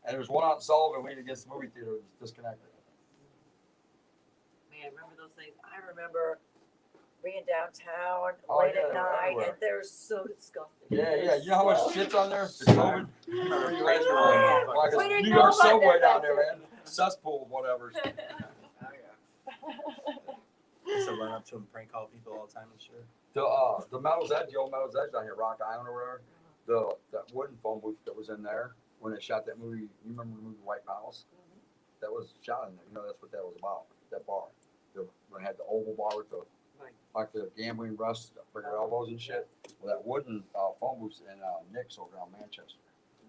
And there's one out in Sullivan waiting against the movie theater that's disconnected.
Man, remember those things? I remember being downtown
Oh,
late
yeah,
at night,
everywhere.
and they're so disgusting.
Yeah, yeah.
They're
You know how much
so-
shit's on there? It's COVID. You remember you guys were
Yeah.
like
We
a
didn't
New
know
York
about
subway
that
down
back
there, man. Cesspool, whatever.
Oh, yeah. I used to run up to him, prank call people all the time and shit.
The Metal's Edge, the old Metal's Edge down here, Rock Island or whatever. That wooden phone booth that was in there when they shot that movie. You remember the movie White Palace? That was shot in there. You know that's what that was about. That bar. When it had the oval bar with the
Right.
like the gambling rust, bigger elbows and shit. Well, that wooden phone booth's in Nick's over on Manchester.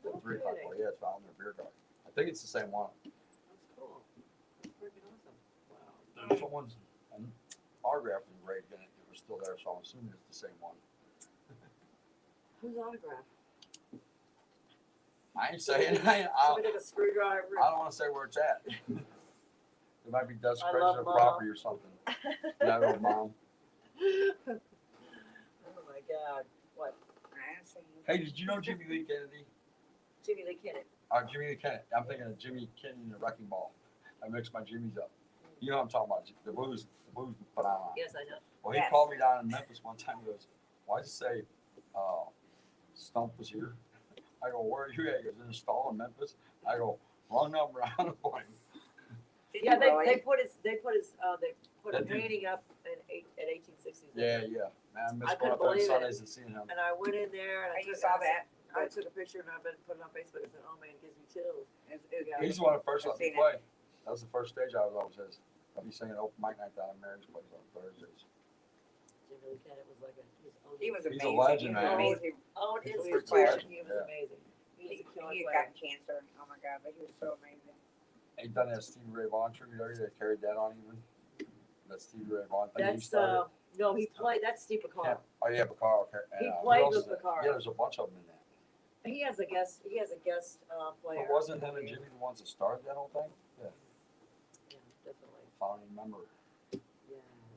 The 3 o'clock.
kidding.
Oh, yeah, it's found in their beer garden. I think it's the same one.
That's cool. That's freaking awesome. Wow.
Someone's autograph was engraved in it. It was still there, so I'm assuming it's the same one.
Whose autograph?
I ain't saying. I
Somebody took a screwdriver.
don't want to say where it's at. It might be desecration
love
of
Mom.
property or something. Yeah, I know, Mom.
Oh my God. What?
Hey, did you know Jimmy Lee Kennedy?
Jimmy Lee Kennedy.
Jimmy Lee Kennedy. I'm thinking of Jimmy Kennedy and the Wrecking Ball. I mixed my Jimmys up. You know what I'm talking about? The blues phenomenon.
Yes, I know.
Well, he
Yes.
called me down in Memphis one time. He goes, "Why'd you say Stump was here?" I go, "Where are you at?" He goes, "In the stall in Memphis." I go, "Wrong number." I don't know him.
Yeah, they
really?
put a
That dude-
painting up at 1860s.
Yeah, yeah. Man, I miss
I
going
couldn't
up there on
believe it.
Sundays and seeing him.
And I went in there and
I just saw that.
I took a picture and I've been putting it on Facebook. I said, "Oh man, it gives me chills."
It's-
He's the one that first
I've
let me
seen it.
play. That was the first stage I was always his. I'll be singing open mic night down at Mary's place on Thursdays.
Jimmy Lee Kennedy was like
He was
He's a
amazing.
legend,
He was
man.
amazing.
Oh, his
He was
institution, he was
Yeah.
amazing. He was
He
a killer
had
player.
gotten cancer. Oh my God, but he was so amazing.
He done that Stevie Ray Vaughan tribute area. They carried that on even. That Stevie Ray Vaughan thing he
That's
started.
no, he played. That's Steve
Yeah.
Picard.
Oh yeah, Picard. Okay.
He
who
played
else
with
is that?
Picard.
Yeah, there's a bunch of them in that.
He has a guest. He has a guest player.
But wasn't him and Jimmy the ones that started that whole thing? Yeah.
Yeah, definitely.
Founding member.
Yeah.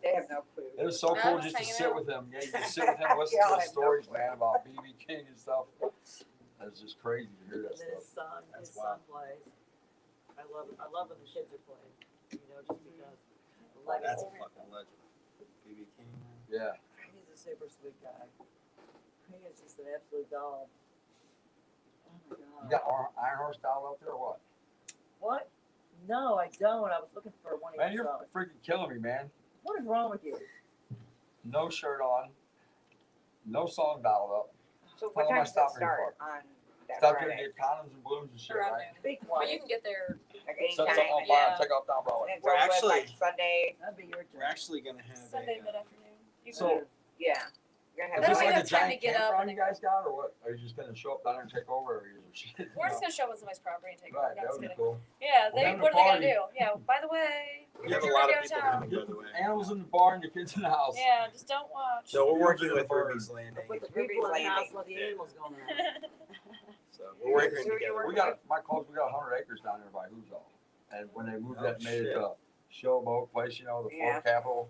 They have no clue.
It was so
I
cool
was
just to
hanging
sit
out.
with him. Yeah, you just sit with him, listen
Y'all
to
have
his
no
stories,
clue.
man, about BB King and stuff. It's just crazy to hear that
And then
stuff.
his
That's
son plays. I love when the kids are playing. You know, just because. the
That's a
legacy.
fucking legend. BB King.
Yeah.
He's a super sweet guy. He is just an absolute doll. Oh my
You
god.
got Iron Horse dialed up there or what?
What? No, I don't. I was looking for one of
Man,
your
you're
songs.
freaking killing me, man.
What is wrong with you?
No shirt on. No song dialed up.
So
Tell
what
them I
time does it
stopped here
start on that
Stop here to
Friday?
get condoms and balloons and shit,
Around
right?
noon.
Be
But you
quiet.
can get there.
Like
Set
anytime?
something on
And
fire and
Yeah.
take off down Broadway.
it's
We're
over with,
actually-
like Sunday.
That'd be your
We're
turn.
actually gonna have
Sunday
a,
mid afternoon.
So,
Yeah. You're gonna
is
That
this
way
have
you
like a
have time to
giant
get up
campground
and
you guys got, or what? Are you just gonna show up down there and take over, or are you just
We're just gonna show up on somebody's property and take
Right,
over. No,
that
just
would be
kidding.
cool.
Yeah,
We're
they.
having a
What are they
party.
gonna do? Yeah. By the way,
we have a
you're
lot
gonna
of
go
people
downtown.
coming, by the way.
Animals in the bar and your kids in the house.
Yeah, just don't watch.
So we're working
You're
with
the
Ruby's
Put
Landing.
the people in the
Ruby's
house,
Landing.
let the animals go in.
So we're working
Who are you
together.
working
We got my close. We got 100 acres down there by Hoozall, and when they moved
Oh,
that, and made it
shit.
a showboat place, you know, the
Yeah.
Ford Capital.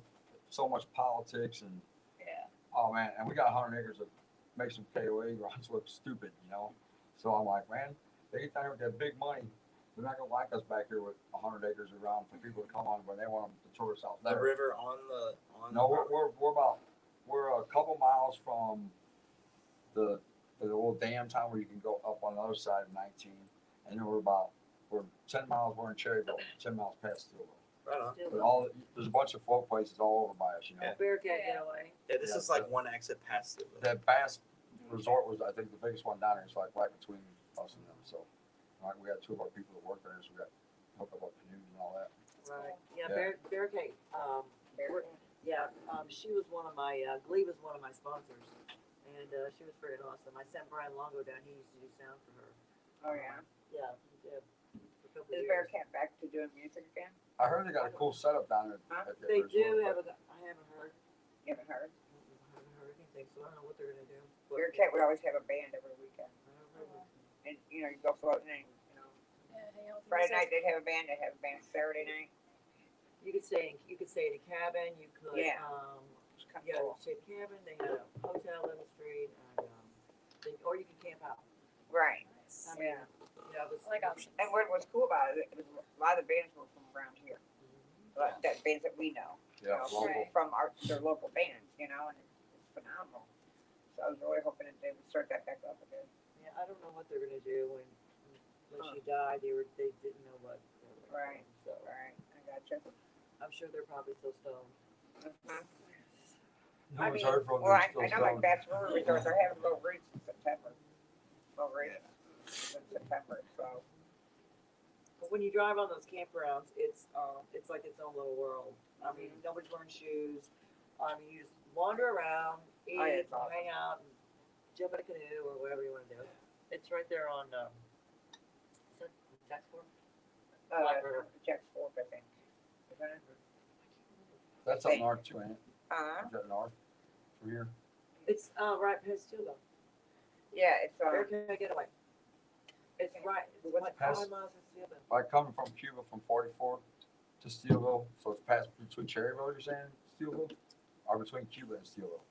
So much politics and
Yeah.
oh man, and we got 100 acres of make some KOA runs look stupid, you know. So I'm like, man, they get down here with that big money. They're not gonna like us back here with 100 acres around for people to come on when they want the tourists out
The
there.
river on the
No, we're a couple miles from the little dam town where you can go up on the other side of 19, and then we're 10 miles. We're in Cherryville, 10 miles past Steelville.
right on.
But there's a bunch of float places all over by us, you know.
Yeah.
Bear can't get away.
Yeah, this
Yeah,
is like one exit past it.
That Bass Resort was, I think, the biggest one down there. It's like right between us and them. So, like, we got two of our people that work there, so we got hooked up with canoes and all that.
Right. Yeah,
Yeah.
Bear Cake. Yeah, she was one of my, Glee was one of my sponsors. And she was pretty awesome. I sent Brian Longo down. He used to do sound for her.
Oh, yeah.
Yeah, he did. For a couple
Is
years.
Bearcat back to doing music again?
I heard they got a cool setup down there.
Huh?
at that
They do
resort,
have I haven't heard.
You haven't heard?
I haven't heard anything, so I don't know what they're gonna do. But-
Bearcat would always have a band every weekend.
I don't know.
And, you know, you go floating and, you know,
Yeah, hang out with
Friday
music.
night they'd have a band, they'd have a band Saturday night.
You could stay in a cabin. You could
Yeah. It's kind of
yeah,
cool.
stay in a cabin. They had a hotel in the street, and or you could camp out.
Right.
I mean,
Yeah.
yeah, it was
I like options.
And what was cool about it, was a lot of the bands were from around here. Like that bands that we know. You
Yeah,
know,
local.
Right.
from their local bands, you know, and it's phenomenal. So I was really hoping that they would start that back up again.
Yeah, I don't know what they're gonna do when she died. They didn't know what. they were gonna
Right.
do, So
All right, I gotcha.
I'm sure they're probably still stoned.
Mhm.
No
I
one's
mean,
heard from
well,
them.
I
Still
know like
stoned.
Bass River Resort, they're having low rates in September. Low rates in September, so.
But when you drive on those campgrounds, it's like its own little world. I mean, nobody's wearing shoes. I mean, you just wander around, eat,
Oh, yeah, it's awesome.
hang out, and jump in a canoe or whatever you want to do. It's right there on is that Jack's Fork? Black River.
Jack's Fork, I think. Isn't it?
That's up north too, ain't it?
Uh-huh.
Is that north? From here?
It's right past Steelville.
Yeah, it's,
Bear Can't get away. It's right. It's
What's
like
past-
5 miles from Steelville.
Like coming from Cuba from 44 to Steelville, so it's past between Cherryville, you're saying, Steelville? Or between Cuba and Steelville?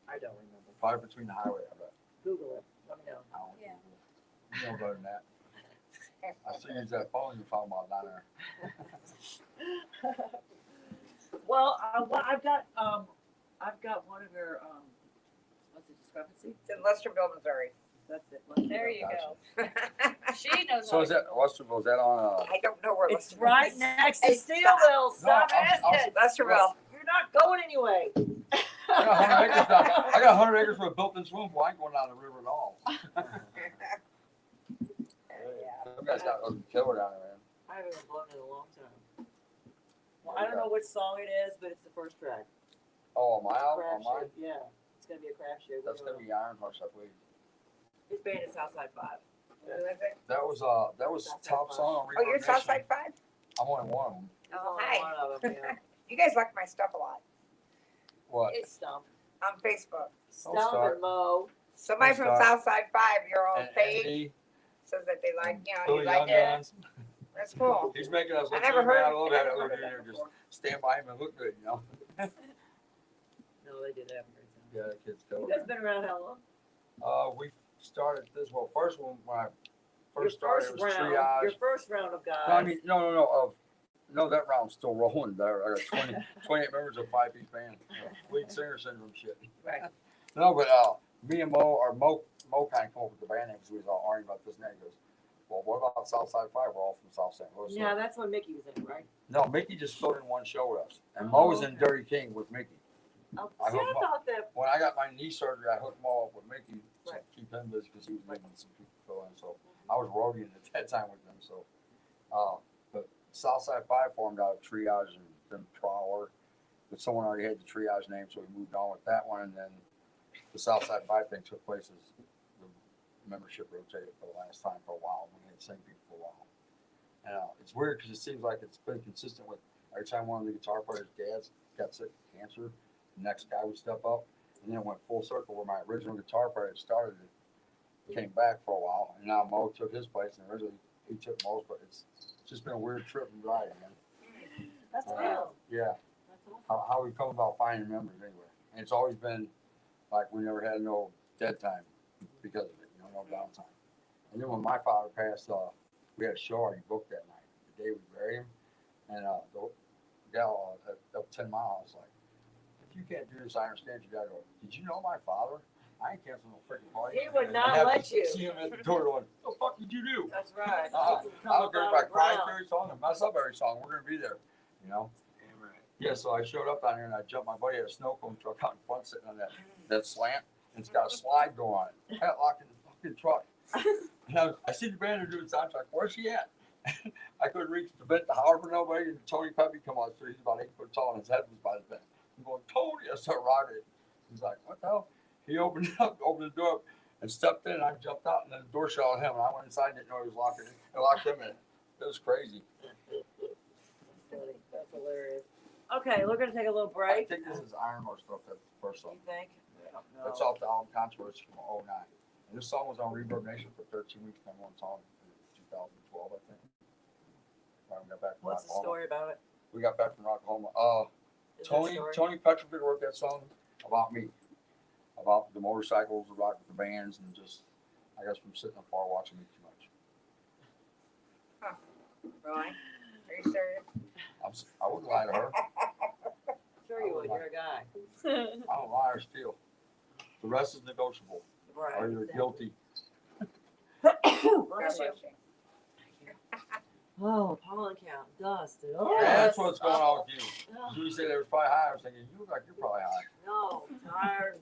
I don't remember.
Probably between the highway, I bet.
Google it. Let me know.
I don't
Yeah.
You know better than that. I still use that phone you're talking about down there.
Well, I've got one of your what's the discrepancy?
It's in Lesterville, Missouri.
That's it.
There you go.
I
She knows.
So
how
is
to
that,
Google.
Westerville, is that on,
don't know where
It's
Lesterville
right
is.
next to
Hey, stop.
Steelville. Stop
No, I'm-
asking.
Lesterville.
You're not going anywhere.
I got 100 acres down, I got 100 acres for a built-in swimming pool, I ain't going down the river at all. You guys got a killer down there, man.
I haven't been blown in a long time. Well, I don't know which song it is, but it's the first track.
Oh, my album, on mine?
Crapshoot. Yeah, it's gonna be a crapshoot.
That's gonna be Iron Horse, I believe.
His band is Southside 5.
Who is it?
That was top song on
Oh, you're
Reverb
Southside
Nation.
5?
I'm only one of them.
He's
Oh,
only
hi.
one of them, yeah.
You guys like my stuff a lot
What?
It's Stump.
on Facebook.
Stump
start.
and Mo.
Somebody
Don't
from
start.
Southside 5, your old
And
page,
Andy,
says that they like, you know,
Billy
you like
Young
it.
Guns.
That's cool.
He's making us
I
look
never
good,
heard
man. I
of-
love
I
having
never
over
heard of
there.
that
Just
before.
stand by him and look good, you know?
No, they did have a great time.
Yeah, the kids go.
You guys been around how long?
We started this, well, first one, when I
Your
first started, it was triage.
Your first round of guys.
No, I mean, no, that round's still rolling. There, I got 28 members of 5-piece band. Lead singer syndrome shit.
Right.
No, but me and Mo kind of came up with the band name because we was all arguing about this name. He goes, well, what about Southside 5? We're all from South St. Louis.
Yeah, that's when Mickey was in, right?
No, Mickey just filled in one show with us. And Mo was in
okay.
Dirty King with Mickey.
Oh,
I
see,
hooked
I
Mo.
thought that.
When I got my knee surgery, I hooked Mo up with Mickey to
Right.
keep him busy because he was making some people fill in. So I was roadieing at that time with them. So, but Southside 5 formed out of triage and then Prowler. But someone already had the triage name, so we moved on with that one. And then the Southside 5 thing took place as the membership rotated for the last time for a while. We had the same people for a while. And it's weird because it seems like it's been consistent with every time one of the guitar players' dads got sick with cancer, the next guy would step up. And then it went full circle where my original guitar player that started it came back for a while. And now Mo took his place. And originally he took Mo's, but it's just been a weird trip and ride, man.
That's real.
Yeah.
That's awesome.
How we come about finding members anyway. And it's always been like we never had no dead time because of it, no downtime. And then when my father passed, we had a show already booked that night, the day we buried him. And the gal up 10 miles, like, if you can't do this, I understand you gotta go. Did you know my father? I ain't canceling no freaking party.
He would not
I have
let
to
you.
see him at the door going, what the fuck did you do?
That's right.
I don't care if I cry every song and mess up every song. We're gonna be there,
Damn right.
Yeah, so I showed up down here and I jumped. My buddy had a snow cone truck out in front sitting on that slant, and it's got a slide go on it. I got locked in the fucking truck. And I see the band are doing sound check. Where's she at? I couldn't reach the vent to holler for nobody. And Tony Peppy come on the street. He's about 8 foot tall, and his head was by the vent. I'm going, Tony. I start rocking it. He's like, what the hell? He opened the door, and stepped in. And I jumped out, and then the door shut on him. And I went inside, and didn't know he was locking it. I locked him in. It was crazy.
That's hilarious. Okay, we're gonna take a little
I
break.
think this is Iron Horse stuff. That's the first song.
You think? I don't know.
That's off the album Controversy from '09. And this song was on Reverb Nation for 13 weeks, number one song in 2012, I think. When we got back from
What's the
Oklahoma.
story about it?
We got back from Oklahoma.
Is there a story?
Tony Petrovic wrote that song about me, about the motorcycles, the rock with the bands, and just, I guess, from sitting afar watching me too much.
Really? Are you serious?
I wouldn't lie to her.
Sure you would. You're a guy.
I don't lie or steal. The rest is negotiable.
Right.
Or you're guilty.
Bless
God
you.
bless you.
Oh, pollen count, dust. Oh,
Yeah, that's what's going on with you.
Oh,
You said it was probably high. I was thinking, you look like you're probably high.
no, tired.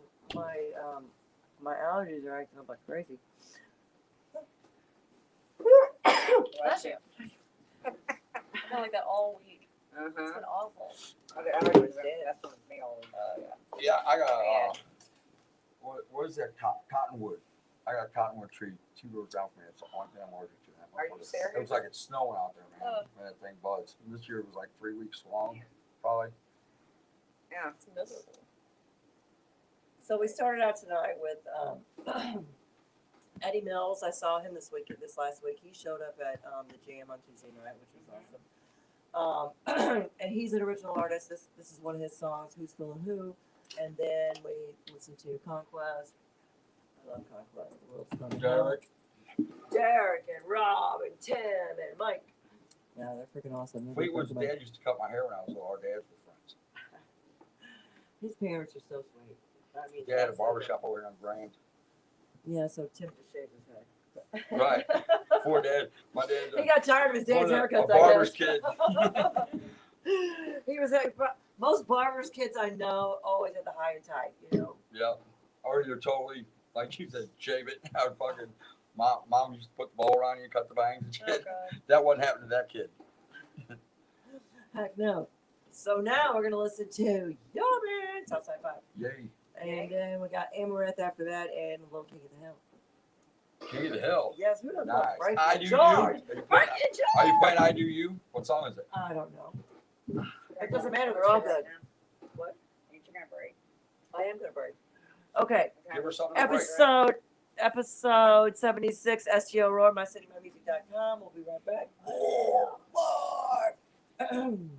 My allergies are acting up like crazy.
Bless you.
I feel like that all week. It's
Uh-huh.
been awful.
That's what me always.
Yeah, I got what is that? Cottonwood. I got a cottonwood tree 2 rows down from me. It's the only thing I'm allergic to.
Are you serious?
It was like it's snowing out there, man. When that thing buds. And this year it was like 3 weeks long, probably.
Yeah.
It's miserable.
So we started out tonight with Eddie Mills. I saw him this last week. He showed up at the jam on Tuesday night, which was awesome. And he's an original artist. This is one of his songs, Who's Feeling Who. And then we listened to Conquest. I love Conquest. The world's coming home. Derek and Rob and Tim and Mike. Yeah, they're freaking awesome.
Fleetwood's dad used to cut my hair when I was little. Our dads were friends.
His parents are so sweet. I mean,
Dad had a barbershop over here on Grand.
Yeah, so Tim just shaved his head.
Right. Poor dad. My dad.
He got tired of his dad's haircuts,
a barber's
I
kid.
guess. He was like, most barbers' kids I know always had the high and tight,
Yeah. Or you're totally, like you said, shave it. I would fucking, mom used to put the bowl around you and cut the bangs and shit. That wasn't happening to that kid.
Heck no. So now we're going to listen to Yellow Man, Southside 5.
Yay.
And then we got Amaranth after that and Little King of the Hill.
King of the Hill.
Yes, who doesn't
Nice.
love Frank
I
and
do
George?
you.
Frank and George!
Are you playing I Do You? What song is it?
I don't know. It doesn't matter, they're all good. What?
Ain't you gonna break?
I am gonna break. Okay,
Give her something to break.
episode 76, STL Roar, MyCityMyMusic.com. We'll be right back. Oh, Lord.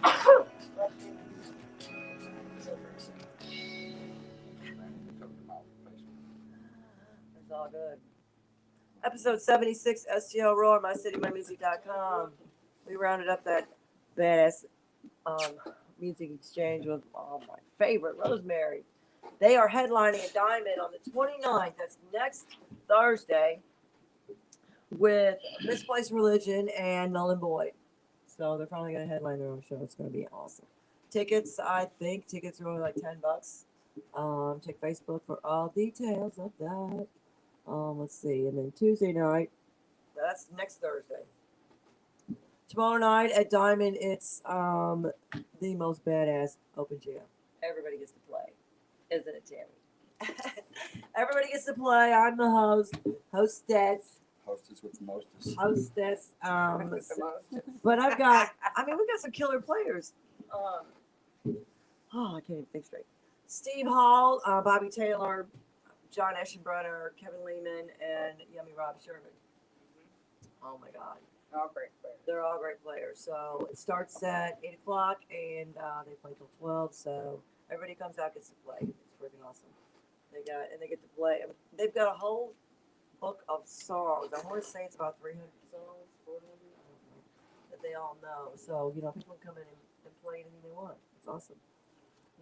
It's all good. Episode 76, STL Roar, MyCityMyMusic.com. We rounded up that badass music exchange with my favorite, Rosemary. They are headlining a Diamond on the 29th. That's next Thursday with Misplaced Religion and Null and Boyd. So they're finally going to headline their own show. It's going to be awesome. Tickets, I think tickets are only like $10. Check Facebook for all details of that. Let's see. And then Tuesday night, that's next Thursday. Tomorrow night at Diamond, it's the most badass open jam. Everybody gets to play. Isn't it, Tammy? Everybody gets to play. I'm the hostess.
Hostess with the mostest.
Hostess.
With the most.
But we've got some killer players. I can't even think straight. Steve Hall, Bobby Taylor, John Eschenbrunner, Kevin Lehman, and Yummy Rob Sherman. Oh my God.
All great players.
They're all great players. So it starts at 8 o'clock and they play till 12. So everybody comes out, gets to play. It's freaking awesome. They get to play. They've got a whole book of songs. I want to say it's about 300 songs, 400, I don't know, that they all know. So, people can come in and play anything they want. It's awesome.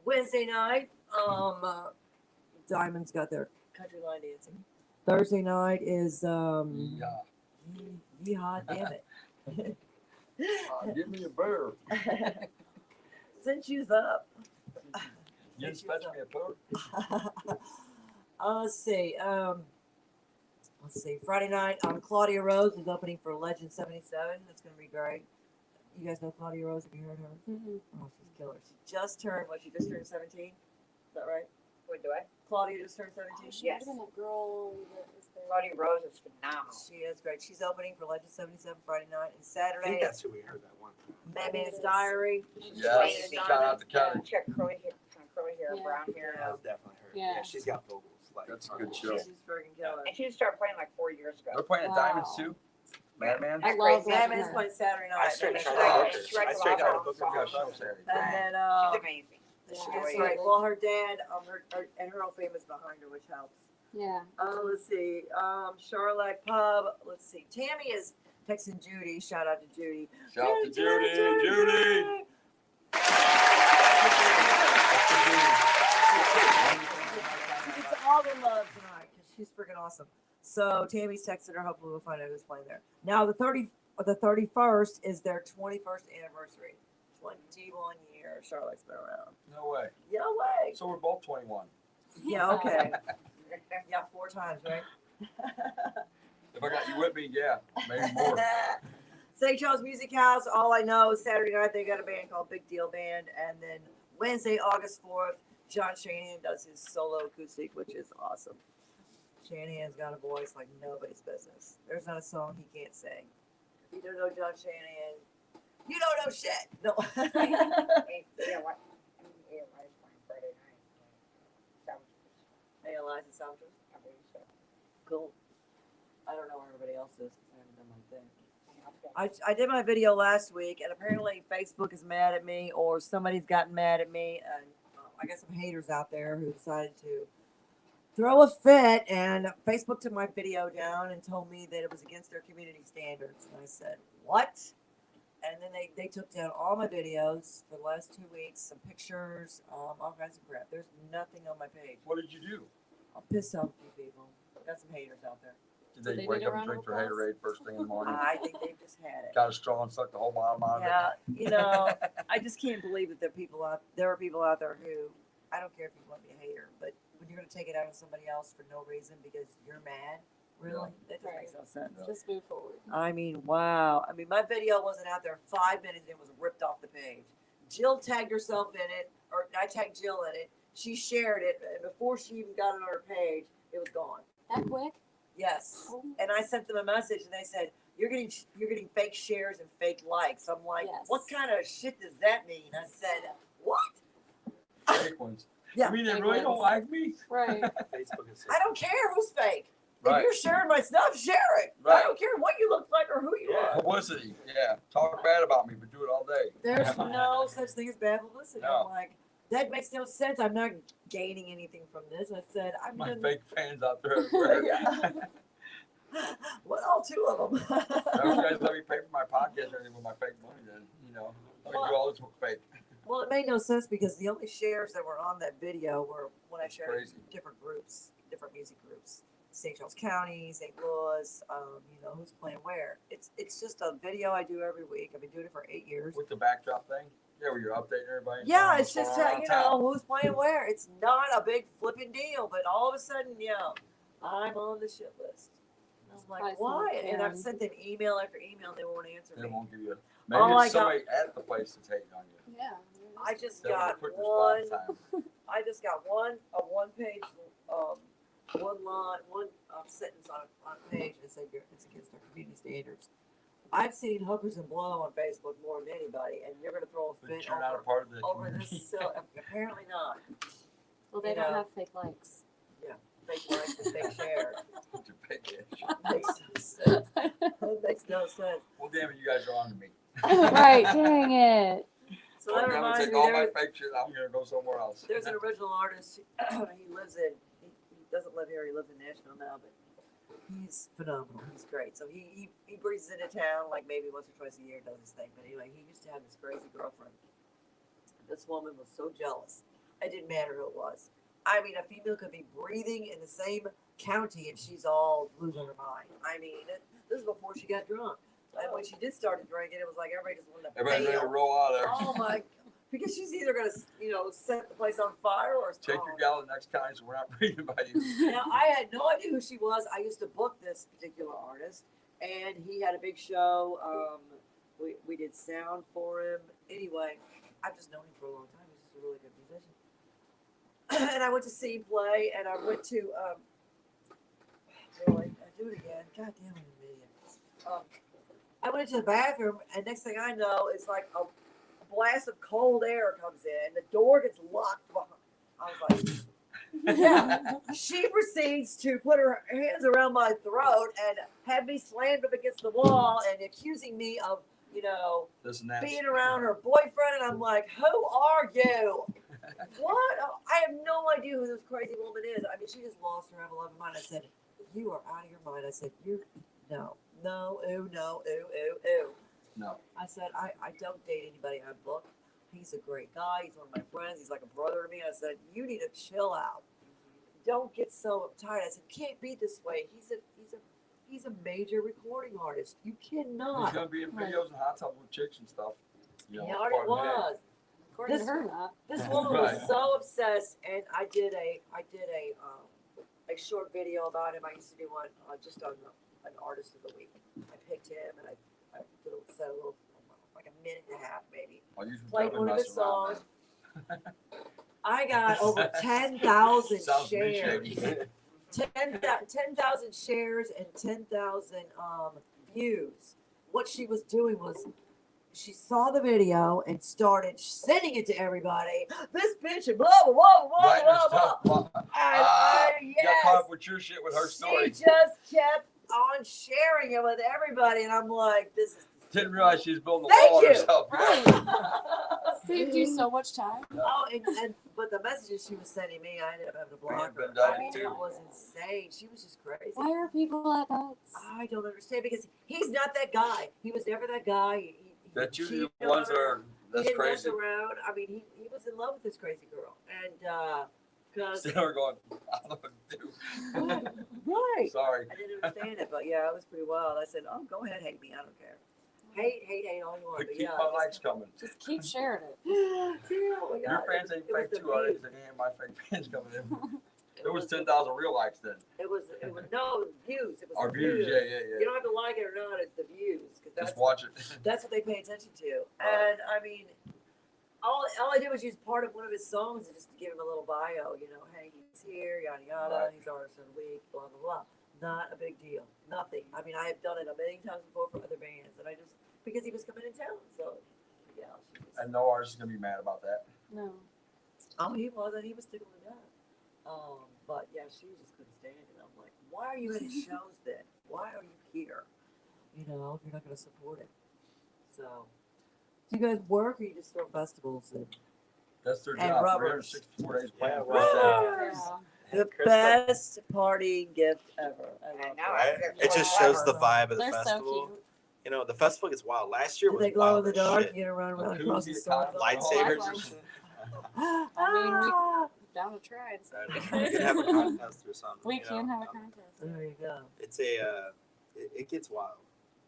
Wednesday night, Diamond's got their country line dancing. Thursday night is yeehaw, damn it.
Give me a bear.
Since you's up.
You just fetch me a bear.
Let's see. Friday night, Claudia Rose is opening for Legend 77. That's going to be great. You guys know Claudia Rose? Have you heard her?
Mm-hmm.
Oh, she's killer. She just turned 17? Is that right?
What do I?
Claudia just turned 17?
Oh, she
Yes.
might have been that girl that was there.
Claudia Rose is phenomenal.
She is great. She's opening for Legend 77 Friday night. And
I think
Saturday,
that's who we heard that one.
Madman's Diary.
Yes, shout out to Kelly.
She got curly hair,
Yeah.
brown hair.
That was definitely her.
Yeah.
She's got vocals. Like,
That's a good show.
She's freaking killer.
And she started playing like 4 years ago.
They're playing at
Wow.
Diamonds too. Madman.
I love
Madman's
her.
playing Saturday
I
night.
straight
And
tried
then-
to book her.
She writes
I
a
straight
lot
tried to
of
book
songs.
her.
And then,
She's amazing.
she's
Yeah.
great. Well, her dad, her whole family's behind her, which helps.
Yeah.
Let's see. Charlotte Pub. Let's see. Tammy is texting Judy. Shout out to Judy.
Shout out to Judy.
It's all the love tonight because she's freaking awesome. So Tammy's texting her. Hopefully we'll find out who's playing there. Now the 31st is their 21st anniversary. 21 years Charlotte's been around.
No way.
Yeah, way.
So we're both 21.
Yeah, okay. Yeah, 4 times, right?
If I got you with me, yeah, maybe more.
St. Charles Music House. All I know is Saturday night they got a band called Big Deal Band, and then Wednesday, August 4th, John Shanahan does his solo acoustic, which is awesome. Shanahan's got a voice like nobody's business. There's not a song he can't sing. If you don't know John Shanahan, you don't know shit. No.
Yeah, what? Yeah, why is playing Friday night? That was,
Hey, Eliza Saunders.
I believe so.
Cool. I don't know where everybody else is because I haven't done my thing.
Okay.
I did my video last week, and apparently Facebook is mad at me, or somebody's gotten mad at me, and I got some haters out there who decided to throw a fit, and Facebook took my video down and told me that it was against their community standards. And I said, what? And then they took down all my videos for the last 2 weeks, some pictures, all kinds of crap. There's nothing on my page.
What did you do?
I'll piss off a few people. Got some haters out there.
Did
Did
they
they
wake
need a
up and
round
drink
of
their Haterade first thing in the morning?
I think they've just had it.
Got a straw and sucked the whole bottom out of it?
Yeah, I just can't believe that there are people out there who, I don't care if you want to be a hater, but when you're going to take it out on somebody else for no reason because you're mad, really? That just makes no sense.
Yeah.
Just move forward.
I mean, wow. I mean, my video wasn't out there 5 minutes and it was ripped off the page. Jill tagged herself in it, or I tagged Jill in it. She shared it, and before she even got it on her page, it was gone.
That quick?
Yes.
Oh.
And I sent them a message, and they said, you're getting fake shares and fake likes. I'm like,
Yes.
what kind of shit does that mean? I said, what?
Fake ones.
Yeah.
I mean, they
Fake
really don't
ones.
like me?
Right.
Facebook is.
I don't care who's fake.
Right.
If you're sharing my stuff, share it. I
Right.
don't care what you look like or who you
Yeah.
are.
Publicity. Yeah. Talk bad about me, but do it all day.
There's no such thing as bad publicity.
No.
I'm like, that makes no sense. I'm not gaining anything from this. I said, I'm
My
gonna.
fake fans out there everywhere.
Yeah. Well, all two of them.
Now, if you guys let me pay for my podcast or anything with my fake money, then, let me do all this with fake.
Well, it made no sense because the only shares that were on that video were when I
That's
shared
crazy.
different groups, different music groups. St. Charles County, St. Louis, who's playing where. It's just a video I do every week. I've been doing it for 8 years.
With the backdrop thing? Yeah, where you're updating everybody.
Yeah, it's just
what's going on
who's playing where. It's not a big flipping deal, but all of a sudden, I'm on the shit list. And I'm like, why? And I've sent them email after email, and they won't answer
They
me.
won't give you. Maybe
Oh, I
it's somebody at the place that's hating on you.
Yeah.
I just
They want
got
to put the
one.
spot time.
I just got a one-page, one line, one sentence on a page that said it's against our community standards. I've seen hookers and blow on Facebook more than anybody, and you're gonna throw a
But
fit
you're not a
over,
part of the
over
community.
this. So apparently not.
Well, they
You
don't
know.
have fake likes.
Fake likes and fake shares.
It's a fake ish.
Makes no sense. It makes no sense.
Well, damn it, you guys are on to me.
Right, dang it.
So that
I'm gonna
reminds
take
me,
all my fake shit. I'm gonna go somewhere else.
there's an original artist. He lives in. He doesn't live here. He lives in Nashville now, but he's phenomenal. He's great. So he breezes into town like maybe once or twice a year, does his thing. But anyway, he used to have this crazy girlfriend. This woman was so jealous. It didn't matter who it was. I mean, a female could be breathing in the same county and she's all losing her mind. I mean, this is before she got drunk. And when she did start drinking, it was like everybody just wanted to
Everybody's ready to
bail.
roll out of there.
Oh my! Because she's either gonna, set the place on fire or
Take your gal to the next county so we're not breathing by you.
Now I had no idea who she was. I used to book this particular artist, and he had a big show. We did sound for him. Anyway, I've just known him for a long time. He's just a really good musician. And I went to see him play, and I went to really, I do it again. God damn, I'm an idiot. I went into the bathroom, and next thing I know, it's like a blast of cold air comes in. The door gets locked behind. I was like, yeah. She proceeds to put her hands around my throat and have me slammed up against the wall and accusing me of,
This and that.
being around her boyfriend. And I'm like, who are you? What? I have no idea who this crazy woman is. I mean, she just lost her ever loving mind. I said, you are out of your mind. I said, no, ooh, no, ooh.
No.
I said, I don't date anybody I book. He's a great guy. He's one of my friends. He's like a brother to me. I said, you need to chill out. Don't get so uptight. I said, can't be this way. He's a major recording artist. You cannot.
He's gonna be in videos and hot tubs with chicks and stuff.
He already was.
According to her, not.
This woman was so obsessed, and I did a short video about him. I used to do one just on an artist of the week. I picked him, and I said a little, like a minute and a half maybe. Played one of his songs. I got over 10,000 shares. 10,000 shares and 10,000 views. What she was doing was she saw the video and started sending it to everybody. This bitch and blah, blah, blah, blah, blah, blah.
You got caught up with your shit with her story.
She just kept on sharing it with everybody. And I'm like, this is.
Didn't realize she was building a
Thank
wall on
you.
herself.
Saved you so much time.
Oh, but the messages she was sending me, I ended up having to block her.
Been
I mean,
too.
it was insane. She was just crazy.
Why are people like that?
I don't understand because he's not that guy. He was never that guy. He
That you
cheated
the ones
on
that
her.
are
He
that's
didn't mess
crazy.
around. I mean, he was in love with this crazy girl, and because
Still are going, I don't know what to do.
right,
Sorry.
I didn't understand it, but yeah, it was pretty wild. I said, "Oh, go ahead, hate me. I don't care. Hate all you want."
But
But
keep
yeah,
my
it was-
likes coming.
Just keep sharing it.
Yeah, oh my
Your
God.
fans ain't
It was
fake
the
too, are they?
views.
They ain't my fake fans coming in.
It
There was
was the-
10,000 real likes then.
It was no views. It was
Our
the
views,
views.
yeah.
You don't have to like it or not. It's the views because
Just watch it.
that's what they pay attention to.
Right.
And I mean, all I did was use part of one of his songs just to give him a little bio. Hey, he's here, yada yada.
Right.
He's artist of the week, blah blah blah. Not a big deal. Nothing. I mean, I have done it a million times before for other bands, and I just because he was coming in town. So yeah, she just,
And no artist is going to be mad about that.
No.
oh, he wasn't. He was tickled to death. But yeah, she just couldn't stand it. I'm like, why are you in shows then? Why are you here? You know, if you're not going to support it. So, do you guys work or you just throw festivals and
That's their
And
job.
rubbers.
364 days
Yeah,
planned.
rubbers. The
Krista-
best party gift ever. I
I
love
know.
Right?
It's
It just
Wow.
shows the vibe of the
They're
festival.
so cute.
You know, the festival gets wild. Last year
Do
was
they glow in
wild
the
as
dark?
shit.
You gonna run around
Jacuzzi,
across the
a
store?
ton of
Lightsabers.
Flashlights.
Ah,
Down to try and
We
see.
could have a contest or something.
We
you
can
know?
have a contest.
there you go.
It's it gets wild.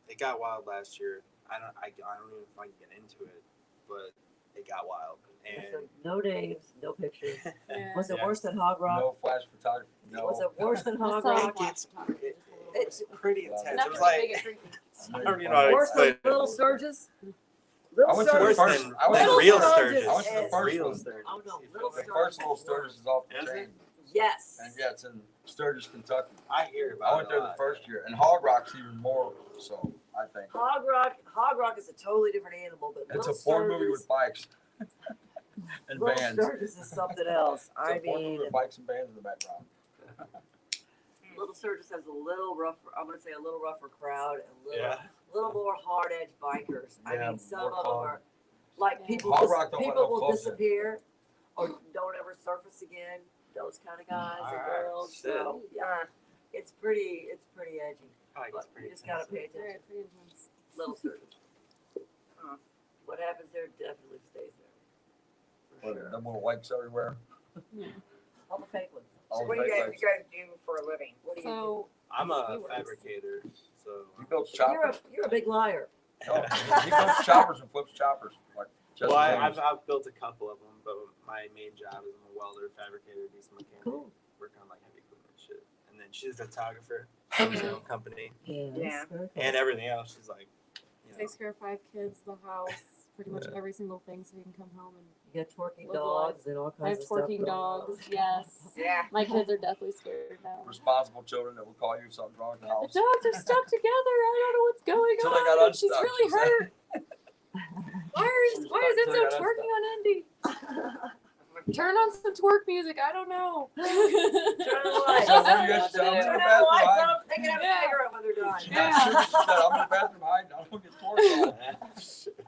It got wild last year. I don't even know if I can get into it, but it got wild. And
So no names, no pictures.
Yeah.
Was it
Yeah.
worse than Hog Rock?
No flash photography. No.
Was it worse than
Just
Hog
some
Rock?
flash
It's-
photography,
it-
just a little
it's pretty intense.
Enough
It was
to make
like
it creepy.
I don't even know how to
Worse
explain
than
it.
Little Sturgis?
I
Little
went to the
Worse
Sturgis.
first.
than,
I went
than
to the
real
first-
Sturgis.
I went to the
is-
first
Real
one.
Sturgis.
Oh, no,
You
Little
feel me?
The first Little Sturgis is off the
Is it?
chain.
Yes.
And yeah, it's in Sturgis, Kentucky.
I hear about
I went
it
there
a
the
lot.
first year. And Hog Rock's even more so, I think.
Hog Rock is a totally different animal, but
It's
Little
a Ford movie
Sturgis,
with bikes and
Little
bands.
Sturgis is something else.
It's
I
a Ford movie
mean,
with bikes and bands in the background.
Little Sturgis has a little rougher, I'm gonna say a little rougher crowd, and a
Yeah.
little more hard edge bikers. I
Yeah,
mean, some
more
of them
calm.
are like
Yeah.
people.
Hog Rock don't let
People
no
will
clubs in.
disappear or don't ever surface again. Those kind of guys and
Alright,
girls.
shit.
So yeah, it's pretty edgy.
Probably
But
gets pretty
you just gotta
intense.
pay attention.
Very intense.
Little Sturgis. What happens there definitely stays there. For
What,
sure.
them little lights everywhere.
Yeah.
All the fake ones.
All
So
the
what do you
fake
guys,
lights.
do for a living?
What do you
So
I'm a
He works.
fabricator, so
He builds
do?
choppers.
You're a big liar.
No, he builds choppers and flips choppers. Like Jesse
well,
James.
I've built a couple of them, but my main job is I'm a welder, fabricator, diesel mechanic,
Cool.
working on like heavy equipment and shit. And then she's a photographer, owns her own company,
Yeah.
Yeah.
Very cool.
and everything else. She's like, you know,
takes care of 5 kids, the house, pretty much every single thing, so he can come home and
You got twerking
Live
dogs and all
I have
kinds of stuff.
twerking
going on.
dogs. Yes,
Yeah.
my kids are deathly scared now.
Responsible children that will call you if something's wrong with the
The
house.
dogs are stuck together. I don't know what's going
Till they got
on. She's
unstuck,
really
she said.
hurt. Why is
Till they
it
got
so twerking on Indy? Turn on some twerk music. I don't know.
Turn the lights.
So when you guys tell me in the
Turn the
bathroom
lights
hiding,
up. They can have a
Yeah.
cigarette when they're done.
she
Yeah.
got serious. She said, I'm in the bathroom hiding. I don't get twerked on.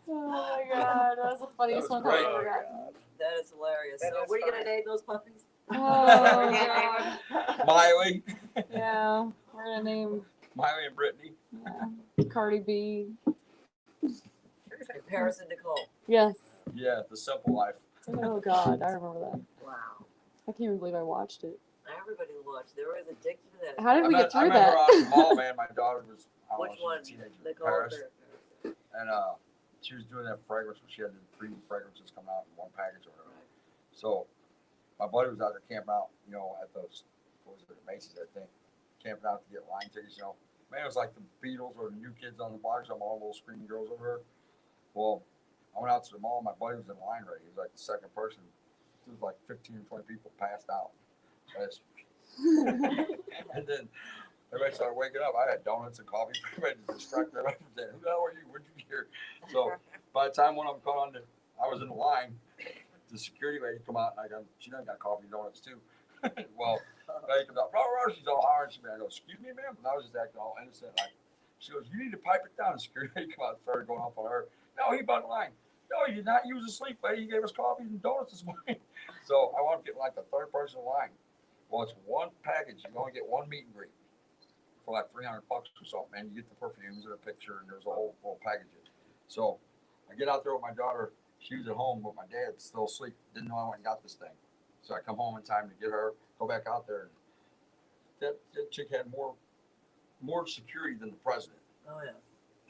Oh my god, that was the funniest
That
one
was
I've
great.
ever gotten.
That is hilarious.
That
So
is
what are you gonna
funny.
name those puppies?
Oh god.
Miley.
Yeah, we're gonna name
Miley and Brittany.
Cardi B.
And Paris and Nicole.
Yes.
Yeah, The Simple Life.
Oh god, I remember that.
Wow.
I can't even believe I watched it.
Everybody watched. They were as addicted to that.
How did we get
I
through
met her
that?
out at the mall, man. My daughter was, I don't know,
Which
she was
one?
a teenager.
Nicole
Paris.
or Paris?
And she was doing that fragrance where she had the 3 fragrances coming out in one package or whatever.
Right.
So my buddy was out there camping out, you know, at those, what was it, Macy's, I think, camping out to get line tickets, you know. Man, it was like the Beatles or the New Kids on the Block, some all little screaming girls over her. Well, I went out to the mall, my buddy was in line ready. He was like the second person. There was like 15 or 20 people passed out. And then everybody started waking up. I had donuts and coffee for everybody to distract everybody from saying, who the hell are you? Where'd you get here? So by the time one of them caught on to, I was in the line, the security lady come out and she done got coffee and donuts too. Well, lady comes out, she's all hard. I go, excuse me, ma'am? And I was just acting all innocent. She goes, you need to pipe it down. The security lady come out and started going off on her. No, he bought the line. No, he did not use a sleep lady. He gave us coffee and donuts this morning. So I wound up getting like the third person in line. Well, it's one package. You only get one meet and greet for like $300 or something. And you get the perfumes and a picture, and there's a whole package. So I get out there with my daughter. She was at home, but my dad's still asleep. Didn't know I went and got this thing. So I come home in time to get her, go back out there. And that chick had more security than the president.
Oh yeah.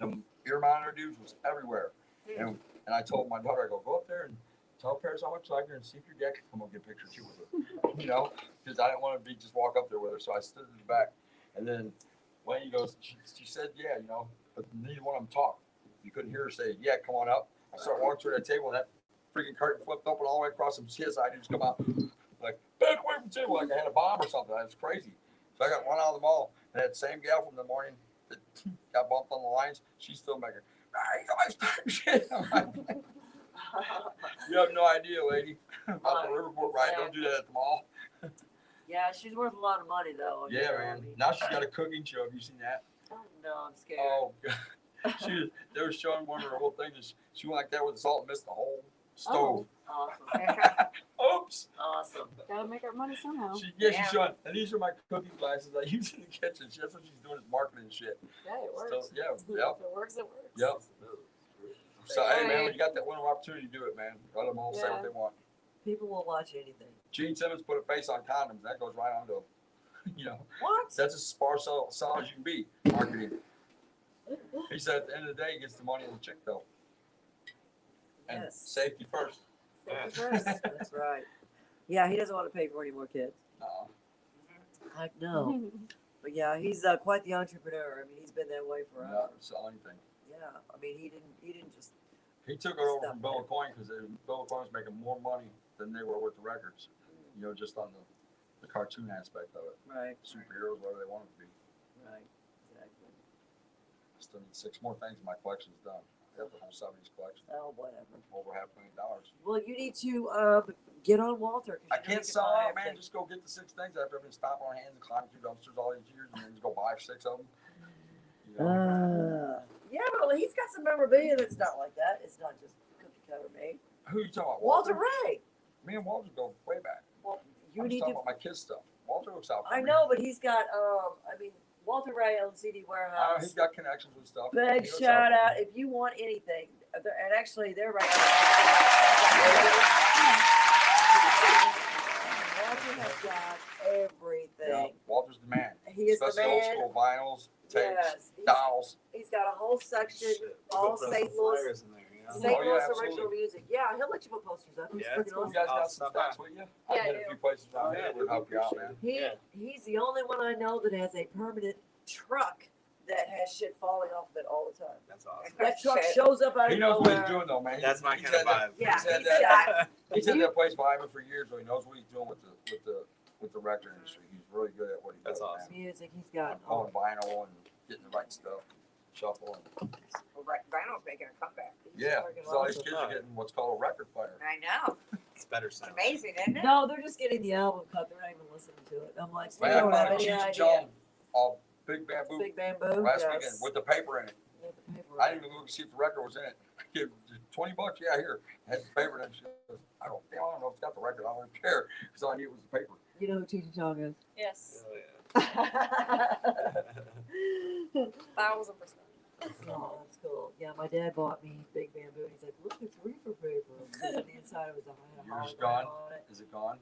The ear monitor dudes was everywhere. And I told my daughter, I go up there and tell Paris how much I like her and see if your dad can come up and get a picture too with her. You know, because I didn't want to just walk up there with her. So I stood in the back. And then Wayne goes, she said, yeah, you know, but neither one of them talked. You couldn't hear her say, yeah, come on up. I started walking through that table and that freaking curtain flipped open all the way across some CSI dudes come out. Like, back away from the table like I had a bomb or something. That was crazy. So I got run out of the mall. And that same gal from the morning that got bumped on the lines, she's still making, you always talking shit. I'm like, you have no idea, lady, about the riverboat ride. Don't do that at the mall.
Yeah, she's worth a lot of money though.
Yeah,
you know, I
man.
mean-
Now she's got a cooking show. Have you seen that?
Oh no, I'm scared.
Oh, God. They were showing one of her whole things. She went like that with the salt and missed the whole stove.
Awesome.
Oops.
Awesome.
Gotta make our money somehow.
She's showing, and these are my cooking glasses I use in the kitchen. That's what she's doing is marketing and shit.
Yeah, it works.
So, yeah,
If
yep,
it works, it works.
yep. So, hey, man,
Right.
when you got that window opportunity, do it, man. Let them all say what
Yeah.
they want.
People will watch anything.
Gene Simmons put a face on condoms. That goes right on to, you know,
What?
that's as far as solid as you can be marketing. He said at the end of the day, he gets the money of the chick, though. And
Yes.
safety first.
That's right. Yeah, he doesn't want to pay for any more kids. Heck no. But yeah, he's quite the entrepreneur. I mean, he's been that way forever.
Not sell anything.
Yeah, I mean, he didn't just.
He took it over from Bill Coin because Bill Coin was making more money than they were with the records. You know, just on the cartoon aspect of it.
Right.
Superheroes, whatever they wanted to be.
Right. Exactly.
Still need 6 more things. My collection's done. I have the whole 70s collection.
Oh, whatever.
Over $500,000.
Well, you need to get on Walter. 'Cause
I
you know
can't
he can
sell
buy
out, man.
everything.
Just go get the 6 things after I've been stomping on hands and climbing through dumpsters all these years and then just go buy 6 of them. You know?
Yeah, but he's got some memorabilia that's not like that. It's not just cookie cutter made.
Who you talking about?
Walter Ray.
Me and Walter go way back.
Well, you
I'm just
need
talking
to.
about my kids' stuff. Walter looks out for
I
me.
know, but he's got. I mean, Walter Ray owns CD
He's
Warehouse.
got connections with stuff.
Big
He looks
shout
for
out
me.
if you want anything. And actually, they're right. Walter has got everything.
Yeah, Walter's the man.
He is the
Especially old
man.
school vinyls, tapes,
Yes,
dolls.
he's got a whole section,
Shit.
all
Put
St.
some
Louis,
flyers in there, you know?
St.
Oh, yeah,
Louis
absolutely.
original music. Yeah, he'll let you put posters up. He's
Yeah,
freaking
that's cool.
You
awesome.
guys got
I'll
some
stop
stacks
by.
with you?
Yeah,
I
I
hit a
do.
few places around
Oh,
here
yeah,
that would help you out, man.
He's the only one I know that has a permanent truck that has shit falling off of it all the time.
That's awesome.
That truck
Shit.
shows up out
He
of
knows what
nowhere.
he's doing, though, man.
That's my
He's
kind of
had that-
vibe.
Yeah,
He's had
he's
that.
got.
He's had that place behind me for years, so he knows what he's doing with the record industry. He's really good at what he does.
That's awesome.
Man.
Music, he's got.
Pulling vinyl and getting the right stuff, shuffling.
Well, Vinyl's making a comeback.
Yeah,
freaking
so all these
awesome.
kids are getting what's called a record player.
I know.
It's better
It's
sound.
amazing, isn't it?
No, they're just getting the album cut. They're not even listening to it. I'm like, they
Man, I
don't have
found a
any
Cheech and
idea.
Chong, all big bamboo
Big bamboo.
last
yes.
weekend with the paper in it.
With the paper
I
on
didn't even look to see if the record was in it. I gave $20. Yeah, here. Had the paper in it. She goes, I don't know if it's got the record. I don't even care because all I knew was the paper.
it. You know who Cheech and Chong is?
Yes.
Oh, yeah.
1000%.
Oh, that's cool. Yeah, my dad bought me Big Bamboo. He's like, look, it's reefer paper. And on the inside, it was a
Yours
hologram
gone?
on it.
Is it gone?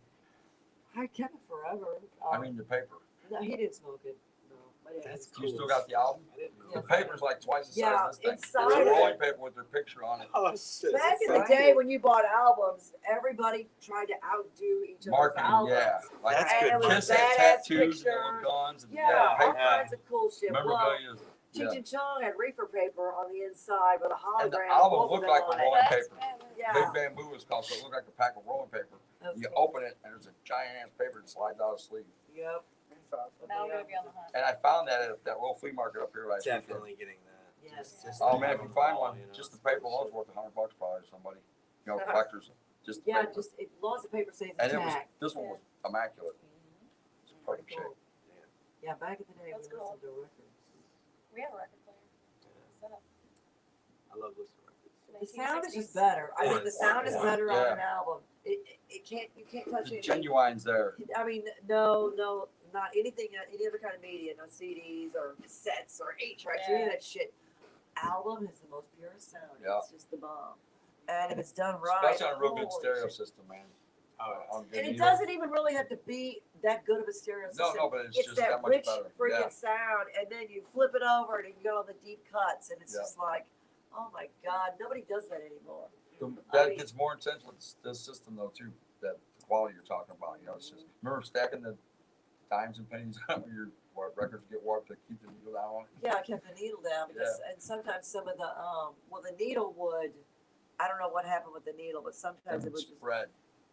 I kept it forever.
I mean the paper.
No, he didn't smoke it. No, my dad
That's
didn't.
You still got the album?
I didn't know.
The paper's like twice the size
Yeah,
of this thing.
inside
It's
of
rolling
it.
paper with their picture on it.
Oh, shit.
Back in the
That's
day
right.
when you bought albums, everybody tried to outdo each other's
Marketing,
albums.
yeah. Like
That's
And
good
it was
Kiss had
badass
tattoos and
pictures.
little guns and
Yeah, all
paper.
kinds of cool shit. Well,
Memorabilia.
Cheech
Yeah.
and Chong had reefer paper on the inside with a
And the
hologram. of
album
both of
looked
them
like
on
a
it.
rolling
That's
paper.
bad.
Yeah.
Big Bamboo is called, so it looked like a pack of rolling paper.
That's
You
cool.
open it and there's a giant ass paper that slides out of the sleeve.
Yep.
That's awesome.
Now I'm going to be on the hunt.
And I found that at that little flea market up here last weekend.
Definitely getting that.
Yes.
Oh
the
man, if you find one,
you know,
just the
it's
paper
good
alone's
shit.
worth $100 probably to somebody. You know, collectors. Just the
Yeah,
paper.
just as long as the paper stays
And it was,
intact.
this one was immaculate. It's a perfect shape.
Yeah, back in the day,
That's
we
cool.
listened to records.
We have a record player. Set up.
I love listening to records.
The sound is
1960s.
just better. I think the
Yeah.
sound is better on
Yeah.
an album. It can't, you can't touch
The
it.
genuine's there.
I mean, no, not anything, any other kind of media, no CDs or cassettes or 8-tracks or any of that shit. Album is the most purest sound.
Yeah.
It's just the bomb. And if it's done right,
Especially on a real good
holy
stereo
shit.
system, man.
Oh,
On good
And it
needle.
doesn't even really have to be that good of a stereo system.
No, but it's
It's
just
that
that much
rich
better.
freaking
Yeah.
sound, and then you flip it over and you go on the deep cuts, and it's
Yeah.
just like, oh my god, nobody does that anymore.
That
mean-
gets more intense with this system though too. That quality you're talking about. You know, it's just remember stacking the dimes and pennies on your records get warped to keep the needle down on it.
Yeah, I kept the needle down because, and sometimes some of the well, the needle would, I don't know what happened with the needle, but sometimes
It
it
would
would just,
spread.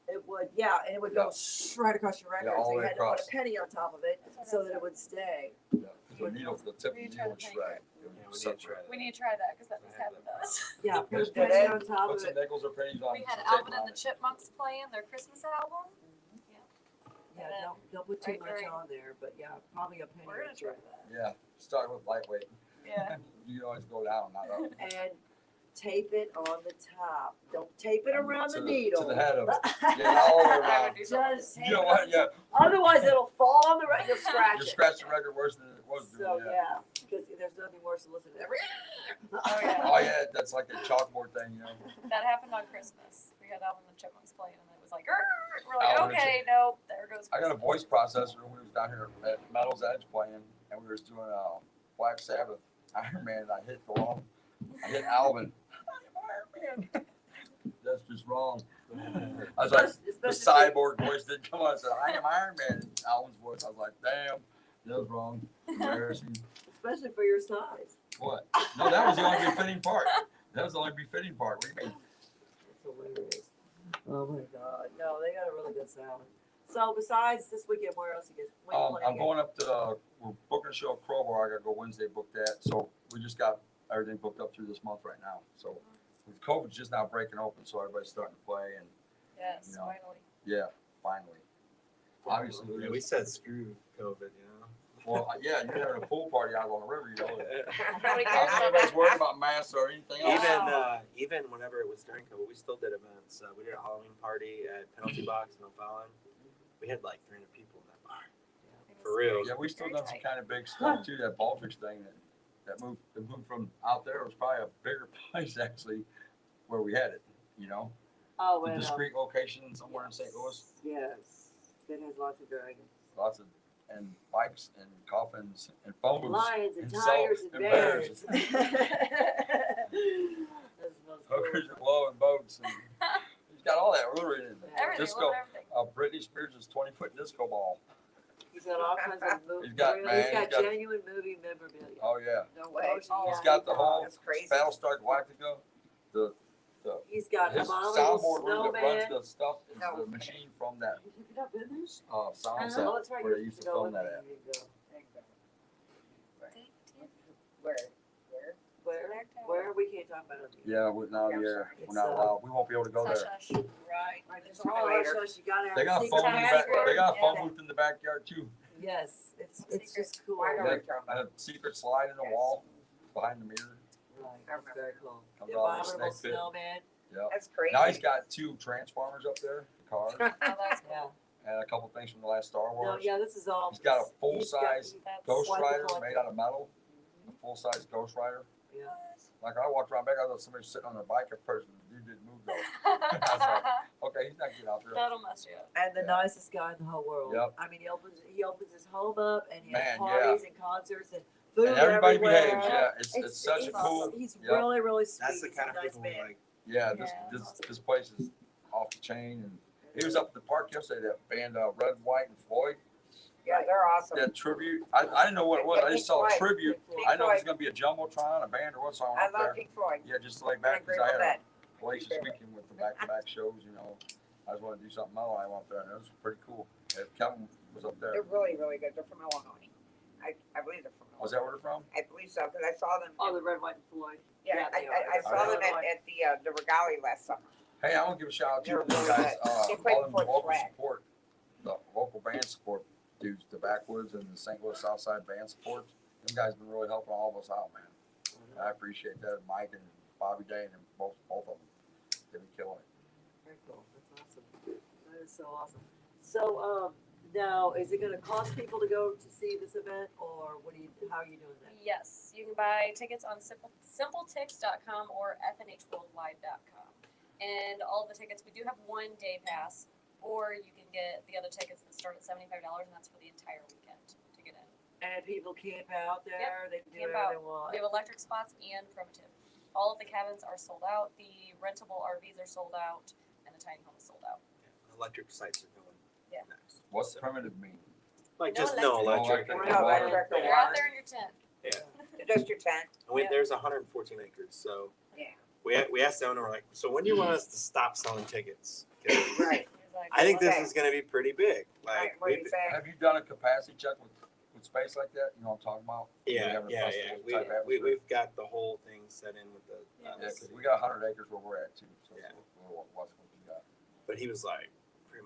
it would, yeah, and it would go right across your record,
all
so
the
you
way
had to put
across.
a penny on top of it so that it would stay.
Yeah. The needle, the tip of the
We try
needle would
to
shred. It
Yeah,
would
we need to
separate.
try that.
We need to try that because that just happened to us.
Yeah, put a
Just
penny
put
on top
Put
of
some
it.
nickels or pennies on
We
it.
had
some tape
Alvin and
on
the
it.
Chipmunks playing their Christmas album.
Yeah,
And then-
don't put too
Right,
much
right.
on there, but yeah, probably a penny
We're
or
gonna
two.
try that.
Yeah, start with lightweight.
Yeah.
You always go down, not up.
And tape it on the top. Don't tape it around
To
the
the-
needle.
to the head of it. Yeah, all the way
I
around.
would do something.
Just
You know what? Yeah,
Otherwise, it'll fall on the record. You'll scratch
you
it.
scratch the record worse than it was
So
doing. Yeah.
yeah, because there's nothing worse than listening to every.
Oh, yeah.
Oh yeah, that's like a chalkboard thing, you know.
That happened on Christmas. We had Alvin and the Chipmunks playing, and it was like, "Grrr." We're like,
Alvin and
okay, no, there goes.
I got a
Christmas.
voice processor when we was down here at Metal's Edge playing, and we was doing Black Sabbath Iron Man. I hit Alvin. Iron Man. That's just wrong. I was like, the cyborg voice didn't come on. I said, I am Iron Man. And Alvin's voice. I was like, damn, that was wrong. Embarrassing.
Especially for your size.
What? No, that was the only befitting part. That was the only befitting part. What do you mean?
It's hilarious. Oh my God. No, they got a really good sound. So besides this weekend, where else you get? When you playing
I'm
again?
going up to, we're booking a show at Crowbar. I got to go Wednesday, book that. So we just got everything booked up through this month right now. So with COVID's just now breaking open, so everybody's starting to play. And
Yes,
You know.
finally.
yeah, finally. Obviously,
Yeah, we said screw COVID, you know.
well, yeah, you're having a pool party out on the river, you know.
Nobody
I
cares
don't think
about
anybody's
that.
worried about masks or anything else.
Even whenever it was during COVID, we still did events. We did a Halloween party at Penalty Box in O'Fallon. We had like 300 people in that bar. For real.
Yeah, we still done some kind of big stuff too. That Baldrige thing that moved from out there was probably a bigger place actually, where we had it. You know,
Oh,
a
and
discreet location somewhere in St. Louis.
yes, it has lots of dragons.
Lots of and bikes and coffins and phone booths.
Lions and
and
tigers
salt
and
and
bears.
bears.
That's the most cool.
Hookers and blowing boats. And he's got all that really in it.
Everything,
Disco.
love everything.
Britney Spears' 20-foot disco ball.
He's got all kinds of movies.
He's got- man,
he's
he's
got
got-
genuine movie memorabilia.
Oh yeah.
No way.
Oh,
He's
yeah,
got the
he
whole
That's crazy.
Battlestar Galactica. The
He's got
his
Abominable
soundboard room that
Snowman.
runs the stuff is
No.
the machine from that
Did you pick up business?
sound set
Oh, that's right.
where
You
they
used
used
to
to
go
film
with
that
me.
at.
You go.
Where?
Where? We can't talk about it.
Yeah, we're not
Yeah, I'm
here.
sorry.
We're not
It's,
allowed. We won't be able to go
Hush,
there.
hush.
Right.
Right,
It's
it's all
later.
hush, you gotta have
They got a
secret
phone in the back.
password.
They got a phone
Yeah.
booth in the backyard too.
Yes, it's just cool.
Why don't
Right,
we talk about
And a secret slide in the wall behind the mirror.
that's very cool.
Comes
The
out of the
Abominable
snake pit.
Snowman.
Yeah.
That's crazy.
Now he's got 2 Transformers up there, cars,
Oh, that's
Yeah.
cool.
and a couple things from the last Star
No,
Wars.
yeah, this is all.
He's got a
he's got-
full-size
That's
Ghost
Quite the
Rider
collection.
made out of metal. A full-size Ghost Rider.
Yeah.
Like I walked around back, I thought somebody was sitting on a bike at first, and the dude didn't move though. I was like, okay, he's not getting out there.
That'll mess you up.
And the
Yeah.
nicest guy in the whole world.
Yep.
I mean, he opens his home up and he has
Man,
parties and concerts and food
And everybody
everywhere.
behaves. Yeah, it's such a
he's-
cool.
He's
Yep.
really, really sweet.
That's the
He's
kind
a
of
nice
people
man.
like.
Yeah,
Yeah.
this place is off the chain, and he was up at the park yesterday. That band, Red, White, and Floyd.
Yeah, they're awesome.
That tribute. I didn't know what it was. I just saw a
Pink Floyd.
tribute.
Pink
I know
Floyd.
it's gonna be a jumbotron, a band, or what. So I went
I
up
love
there.
Pink Floyd.
Yeah, just to lay
I
back
agree
because I
with
had
that.
a place this weekend with the back-to-back shows. You know, I just wanted to do something else. I went up there, and it was pretty cool. And Kevin was up there.
They're really, really good. They're from Illinois. I believe they're from Illinois.
Was that where they're from?
I believe so, because I saw them.
Oh, the Red, White, and Floyd.
Yeah,
yeah, they are.
I saw them
Illinois.
at the Regali last summer.
Hey, I want to give a shout out to
They're
these
really
guys.
good. They play
All them
before the
local
flag.
support, the local band support dudes, the Backwoods and the St. Louis Southside band support. Them guys been really helping all of us out, man. I appreciate that. Mike and Bobby Day and both of them. They've been killing it.
Very cool. That's awesome. That is so awesome. So, now, is it gonna cost people to go to see this event, or how are you doing that?
Yes, you can buy tickets on simpletix.com or fnhworldwide.com. And all the tickets, we do have 1 day pass, or you can get the other tickets that start at $75, and that's for the entire weekend to get in.
And people camp out there, they can do
camp
whatever
out.
they want.
We have electric spots and primitive. All of the cabins are sold out, the rentable RVs are sold out, and the tiny home is sold out.
Electric sites are going
Yeah.
next.
What's
So,
primitive mean?
like
No
just no
electric.
electric.
No
and
No
water.
electric or
You're out
water.
there in your tent.
Just your tent.
And
Yeah.
there's 114 acres, so
Yeah.
we asked the owner, we're like, so when do you want us to stop selling tickets? 'Cause
Right.
He's like,
I think this
Okay.
is going to be pretty big. Like,
Right. What do you say?
Have you done a capacity check with space like that? You know what I'm talking about?
yeah,
Having a
yeah.
festival type atmosphere?
We've got the whole thing set in with the.
Yeah.
Yeah, because we got 100 acres where we're at too. So
Yeah.
we'll watch what we got.
But he was like, pretty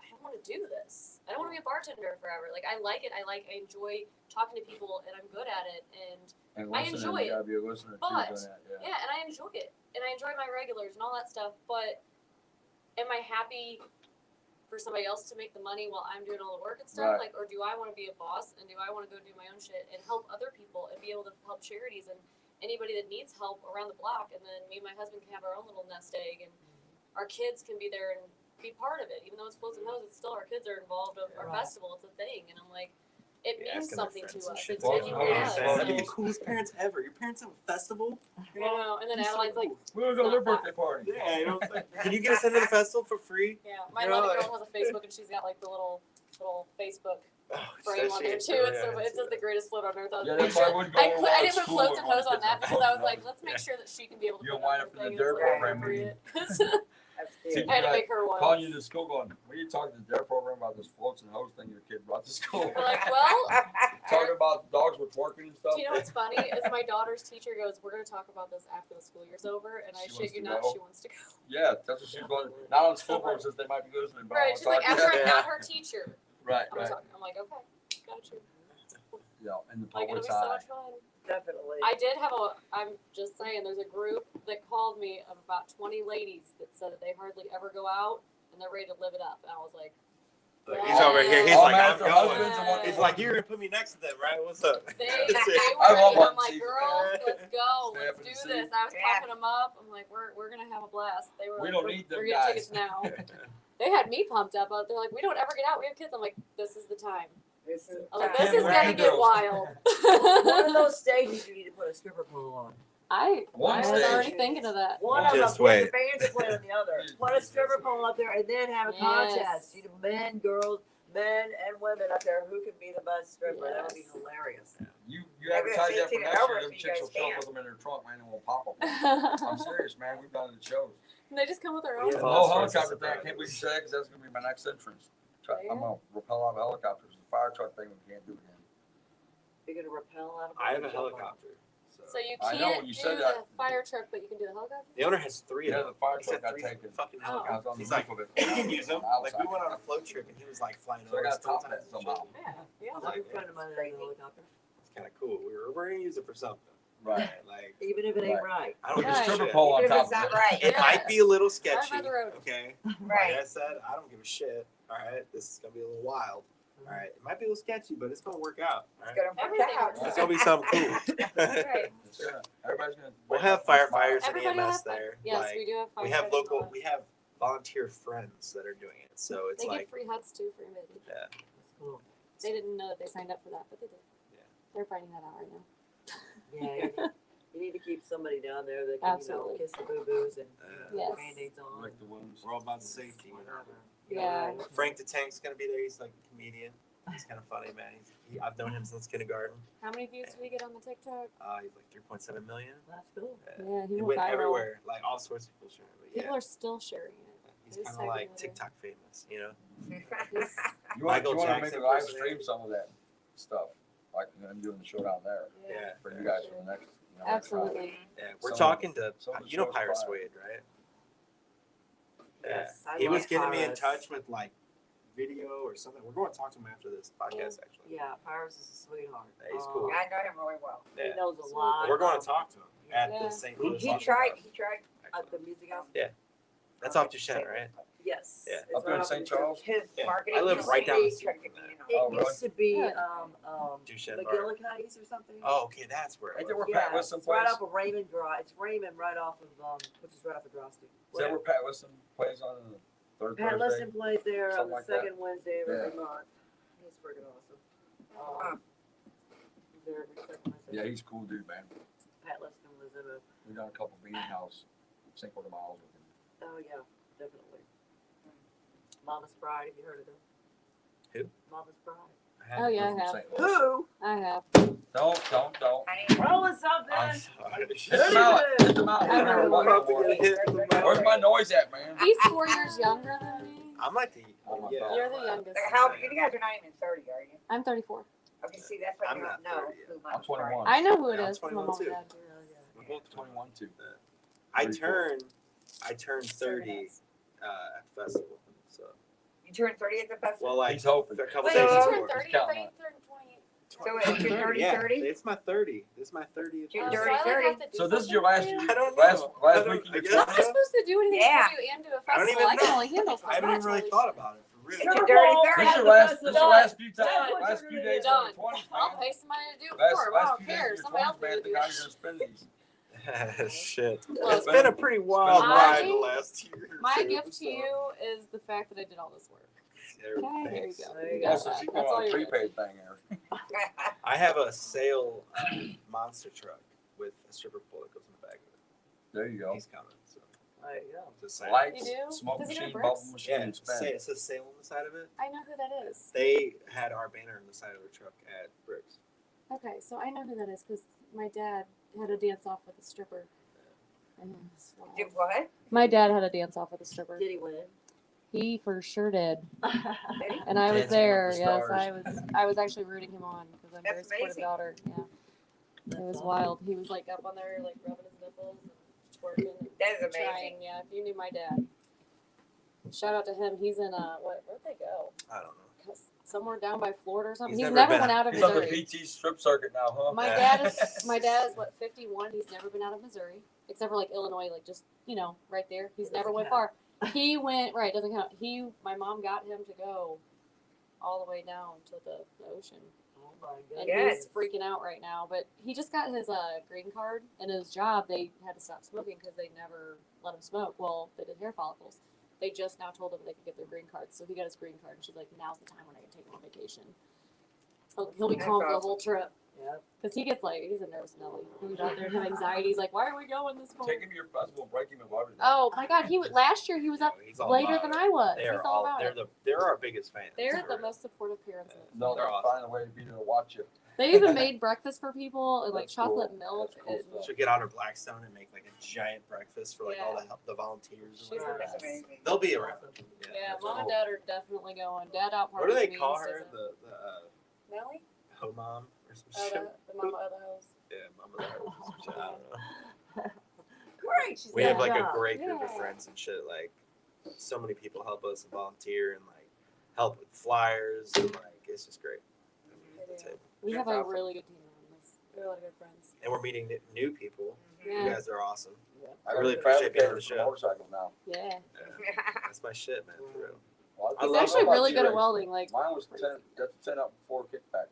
I don't want to do this. I don't want to be a bartender forever. Like, I like it. I enjoy talking to people, and I'm good at it. And I
listening,
enjoy
you gotta be a listener too,
But,
doing that, yeah.
yeah, and I enjoy it. And I enjoy my regulars and all that stuff. But am I happy for somebody else to make the money while I'm doing all the work and stuff?
Right.
Like, or do I want to be a boss and do I want to go do my own shit and help other people and be able to help charities and anybody that needs help around the block, and then me and my husband can have our own little nest egg, and our kids can be there and be part of it. Even though it's floats and hose, it's still our kids are involved of our
Right.
festival. It's a thing, and I'm like, it means
Asking their
something to
friends and
us.
shit.
It's
Well,
making
yeah,
us.
well,
That'd be the coolest parents ever. Your parents have a festival?
You know, and then Adelaide's like,
We're gonna go to their birthday party.
Yeah, you know what I'm saying? Can you get us into the festival for free?
yeah, my
You're
11-year-old has a Facebook, and she's got like the little Facebook
Oh,
frame on there
shit,
too. It's
yeah,
so, it says the greatest float on earth. I was
Yeah,
like,
that's why I wouldn't go
I
to
didn't put
school
floats and
with
hose on that because I was like, let's make
Yeah.
sure that she can be able to.
You'll
put
wind
on
up in the
everything, and
dare
it's
program
appropriate.
That's
See,
cute.
I had to make her one.
calling you to school going, what are you talking to the dare program about this floats and hose thing your kid brought to school?
We're like, well,
Talking about dogs with twerking and stuff.
do you know what's funny? Is my daughter's teacher goes, we're going to talk about this after the school year's over, and I
She
shit
wants
you
to
not,
go?
she wants to go.
Yeah, that's what she's going. Not on school board since they might be listening. But
Right? She's like, after I'm
Yeah.
not her teacher,
Right,
I'm
right.
talking. I'm like, okay, got you.
Yeah, in the
Like, it'll
public's
be so
eye.
much fun.
Definitely.
I did have I'm just saying, there's a group that called me of about 20 ladies that said that they hardly ever go out and they're ready to live it up. And I was like,
Look, he's over here. He's
Oh,
like,
man,
I'm
the
going.
husband's the one-
He's like, you're gonna put me next to them, right? What's up?
they
That's
were
it.
I love
ready. I'm
hunting
like,
season.
girls, let's go.
Stay
Let's
up in
do
the
this.
sea.
I was
Yeah.
pumping them up. I'm like, we're going to have a blast. They were
We
like,
don't
we're,
need them
we're getting
guys.
tickets now. They had me pumped up. They're like, we don't ever get out. We have kids. I'm like, this is the time.
This is
I was like,
time.
this is
We're
going to
in
get
girls.
wild.
One of those stages you need to put a stripper pole on.
I
One
was
stage.
already thinking of that.
One of them,
Just
put
wait.
the bands are playing on the other. Put a stripper pole up there and then have a
Yes.
contest. You know, men and women up there who can be the best stripper. That would be
Yes.
hilarious.
You
Maybe
advertise that for
18 and
next
over
year.
if
Them
you
chicks
guys
will show up
can.
with them in their trunk, man, and we'll pop them. I'm
And
serious, man. We've done it at shows.
they just come with their
We
own.
have
The
all
whole
sorts of
helicopter thing, I can't believe you said because that's going to be my next entrance. I'm
Yeah.
going to rappel out of helicopters. The fire truck thing, we can't do again.
You're gonna rappel out of
I have a
it and jump on it.
helicopter.
So you
I know
can't
when you
do
said
the
that.
fire truck, but you can do the helicopter?
The owner has 3
Yeah,
of them.
the fire
He said
truck got
3
taken.
fucking
Oh.
I
helicopters.
was on the
He's
roof
like,
of it.
you can use them. Like, we
Outside.
went on a float trip and he was like flying
So I
over.
got
us 3
top
times
hat
and shit.
somehow.
Yeah. Yeah.
I was like a friend of mine that had a helicopter.
It's kind of cool. We're gonna use it for something.
Right.
Like,
Even if it ain't right.
I don't
With
give
the
a
Right.
stripper
shit.
pole on
Even if
top
it's not
of it.
right.
It
Yeah.
might be a little
Right
sketchy.
by the road.
Okay.
Right.
Like I said, I don't give a shit. All right. This is gonna be a little wild. All right. It might be a little sketchy, but it's gonna work out. All
It's
right.
gonna work
Everything
out.
works
It's gonna be something cool.
Right.
Yeah. Everybody's going to.
We'll have firefighters and
Everybody will
EMS
have fun.
there.
Yes,
Like,
we do have fire.
we have local. We have volunteer friends that are doing it. So it's
They
like,
get free huts too for anybody.
That's cool.
They didn't know that they signed up for that, but they did.
Yeah.
They're finding that out right now.
Yeah, you need to keep somebody down there that can,
Absolutely.
kiss the boo-boos and
Yes.
Band-Aids on.
Like the wounds.
we're all about safety. You know?
Yeah.
Frank the Tank's gonna be there. He's like a comedian. He's kind of funny, man. I've known him since kindergarten.
How many views did he get on the TikTok?
He's like 3.7 million.
That's cool.
Yeah,
It
he went
went
viral.
everywhere. Like all sorts of people sharing it. But
People
yeah,
are still sharing it.
he's
Just
kind of
tagging
like
him in.
TikTok famous, you know.
He's-
You
Michael
want to
Jackson
maybe live
impersonator.
stream some of that stuff, like I'm doing the show down there
Yeah.
for you guys for the next. You know,
Absolutely.
Yeah, we're
Some-
talking to
some of the
you know
show's
Pirates
fire.
Wade, right?
Yes, I
he was
love
getting me in
Pirates.
touch with like video or something. We're going to talk to him after this podcast, actually.
Yeah, Pirates is a sweetheart.
Yeah, he's cool.
I know him really well.
He
Yeah.
knows a lot.
We're going to talk to him at
Yeah.
the St. Louis.
He
Opera
tried.
House,
He tried.
At the music house?
That's off Duchenne, right?
Yes.
Yeah.
It's
Up there in
right
St.
off the-
Charles?
His
Yeah.
marketing.
I live right down the
he
street
tried to
from
get me in on
It
it.
Oh, really?
used to be
Duchenne Bar.
McGillicuddy's or something.
Oh, okay, that's where.
Ain't
It
that
was.
where Pat
Yeah,
Wilson
it's right
plays?
off of Raymond Drive. It's Raymond right off of which is right off of Drosty.
Is that where Pat Wilson plays on the third
Pat
Thursday?
Liston plays there on
Something
the
like that.
second Wednesday of every
Yeah.
month. He's friggin' awesome.
Huh.
He's there every second Wednesday.
Yeah, he's a cool dude, man.
Pat Liston was in a.
We've done a couple meeting house, Cinco de Miles with him.
Oh yeah, definitely. Mama's Pride. Have you heard of them?
Who?
Mama's Pride.
Oh yeah, I
From
have.
St. Louis.
Who?
I have.
Don't.
Honey,
Rolling something.
I'm sorry.
Hit them out. Hit them out.
I remember
Where's my noise at, man?
He's 4 years younger than me.
I'm like the yeah.
You're the youngest.
how you guys are not even 30, are you?
I'm 34.
Okay, see that's what
I'm
you
not
don't know.
30 yet.
who
I'm
Mama's
21.
I know who it
Yeah, I'm
is. 'cause my
21
mom
too.
and dad do.
We're both 21 too.
I
34.
turned 30 at the festival. So
You turned 30 at the festival.
well, like
He's hoping.
a couple
Wait,
days
did you
before.
turn 30? I thought you turned 28.
So it's your 30,
yeah,
30?
it's my 30. This is my 30th.
You're
Oh,
birthday.
so I, like,
30.
have to do
So this is your
something
last
for
year?
I don't know.
Last
I don't-
week
I
you
guess
I'm not
so.
supposed to do anything
Yeah.
for you and do a
I don't
festival.
even
I can
know.
only handle so
I haven't
much.
even really
Holy
thought about it for
It's
really.
a dirty
This is
30.
your last, this is your
Done.
last few times,
Done.
last few days
Done.
of your 20s,
I'll
man.
pay somebody to do it
Last,
for him. I
last
don't
few days
care.
of your
Somebody else
20s, man.
needs to
The
do
guys
it.
are spend these.
Shit.
Well,
It's been a pretty wild
been-
ride the last year. or
My
two,
gift to
so-
you is the fact that I did all this work.
There-
Okay, there you
thanks.
go.
There you
You
go.
got
Also,
that.
she's
That's
going
all
on a
you're getting.
prepaid thing here.
I have a sale monster truck with a stripper pole that goes in the back of it.
There you go.
He's coming. So
There you go.
just saying.
Lights,
You do?
smoke
Does it have
machine,
bricks?
bubble machine,
Yeah,
and spend.
it says sale on the side of it.
I know who that is.
They had our banner on the side of the truck at Bricks.
Okay, so I know who that is because my dad had a dance off with a stripper. And it was wild.
Do what?
My dad had a dance off with a stripper.
Did he win?
He for sure did,
Did he?
and I was
Dancing with
there.
the
Yes,
Stars.
I was actually rooting him on because I'm a very
That's
supportive
amazing.
daughter. Yeah, it was wild. He was like up on there, like rubbing his nipples and twerking. And
That is
trying.
amazing.
Yeah, if you knew my dad. Shout out to him. He's in where'd they go?
I don't know.
Somewhere down by Florida or something.
He's
He's
never
never
been-
went out of
He's on the
Missouri.
PT strip circuit now, huh?
My dad is what 51. He's never been out of Missouri except for like Illinois, like just right there. He's never went far. He went right. Doesn't count. My mom got him to go all the way down to the ocean,
Oh my
and
goodness.
he's freaking out right now. But he just got his green card, and his job they had to stop smoking because they never let him smoke. Well, they did hair follicles. They just now told him they could get their green cards, so he got his green card, and she's like, "Now's the time when I can take him on vacation." He'll be
That's
calm for the
awesome.
whole trip.
Yep.
Because he gets he's a nervous Nelly. He's out there having anxiety. He's like, why are we going this far?
Take him to your festival and break him of everything.
Oh my God, last year he was up
He's all
later
about
than
it.
I was.
They're
He's all about
they're
it.
they're our biggest fans.
They're
for
the
real.
most supportive parents.
No,
They're
they'll
awesome.
find a way to be there to watch you.
They even made breakfast for people and like
That's cool.
chocolate milk.
That's cool
and
stuff.
She'll get out her Blackstone and make like a giant breakfast for like all
Yeah.
the volunteers.
She's
and
the
whatever.
best.
That's amazing.
They'll be around.
Yeah,
that's
mom and
cool.
dad are definitely going. Dad out
What do they
parties
call
me,
her?
Susan.
The
Nelly?
ho mom or some
Oh,
shit.
the mama of the house.
Yeah, mama of the house or some shit. I don't know.
Great. She's
We
got
have
a
like a
job.
great group of
Yeah.
friends and shit. Like so many people help us and volunteer and like help with flyers and like it's just great. That's it.
We have
That's
a
awesome.
really good team around us. We have a lot of good friends.
And we're meeting new people.
Yeah.
You guys are awesome.
I
really
got a
appreciate being on
fabricator
the
for
show.
motorcycles now.
Yeah.
That's my shit, man. For real.
Well,
I
He's
love
actually
about
really good at
T-Rex.
welding. Like,
Mine was 10, got the 10 up before kickback.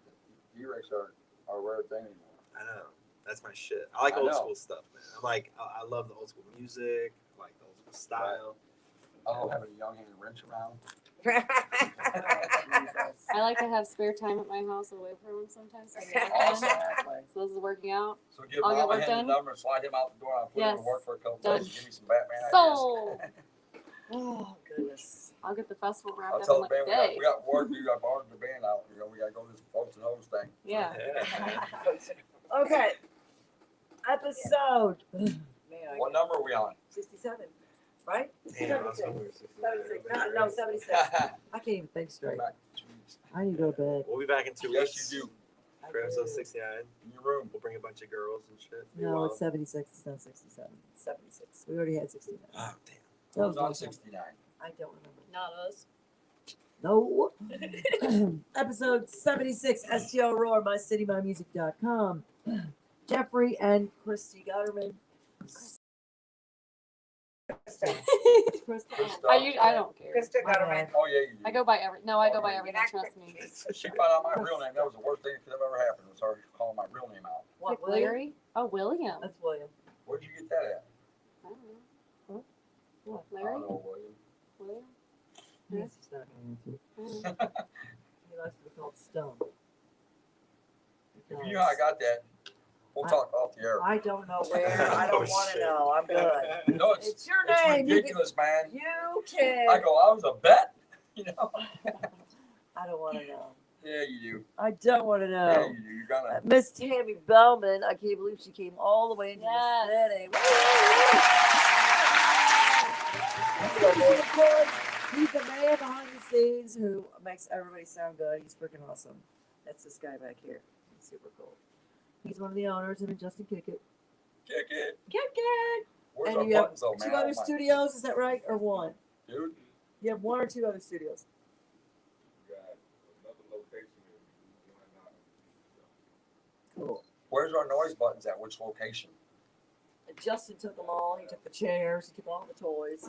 T-Rex are a rare thing anymore.
I know. That's my shit. I like
I
old
know.
school stuff, man. I'm like, I love the old school music. I like the old school style.
I don't have any young hand wrench around.
I like to have spare time at my house away from him sometimes. So,
Awesome.
so this is working out.
So give
I'll get
Mama
work
Hen the
done.
number, slide him out the door, I'll put him to
Yes.
work for a couple
Done.
days, give me some Batman ideas.
So
Oh goodness.
I'll get the festival wrapped
I'll
up
tell
in
the
like
band
a day.
we got work to do. I borrowed the band out. We got to go to this folks and hoes thing.
Yeah.
Okay. Episode. Man, I
What
got
number are we on?
67, right?
Damn, I was hoping we were
76.
69.
No, 76. I can't even think straight.
Back. Jeez.
I need to go to bed.
We'll be back in 2
Yes,
weeks.
you do.
I
For episode
do.
69.
In your room.
We'll bring a bunch of girls and shit. Be
No,
wild.
it's 76. It's not 67. It's 76. We already had 69.
Oh, damn.
That
I
was
was on
long time.
69.
I don't remember.
Not us.
No. Episode 76, STL Roar, MyCityMyMusic.com. Jeffrey and Kristie Gutterman.
I don't care.
Krista Gutterman.
Oh, yeah, you do.
I go by everything. Trust me.
She found out my real name. That was the worst thing that could have ever happened. Was her calling my real name out.
What,
Like
William?
Larry? Oh, William.
That's William.
Where'd you get that at?
I don't know.
What?
I
Larry?
don't know, William.
William?
Yes, he's not going to answer.
I don't know.
He likes to be called Stone.
If you know how I got that, we'll talk off the air.
I don't know where. I don't
Oh,
want to
shit.
know. I'm good.
No,
It's your
it's
name. You
ridiculous, man.
can.
I go, I was a bet. You know?
I don't want to know.
Yeah, you do.
I don't want to
Yeah,
know.
you do. You're gonna.
Miss Tammy Bellman, I can't believe she came all the way into
Yes.
the city. And of course, he's the man behind the scenes who makes everybody sound good. He's freaking awesome. That's this guy back here. He's super cool. He's one of the owners, him and Justin Kickett.
Kick it.
Kickett!
Where's
And
our
you have
buttons, though, man?
Two other
Oh, my-
studios, is that right? Or one?
Dude.
You have one or two other studios. Cool.
Where's our noise buttons at? Which location?
And Justin took them all. He took the chairs. He took all the toys.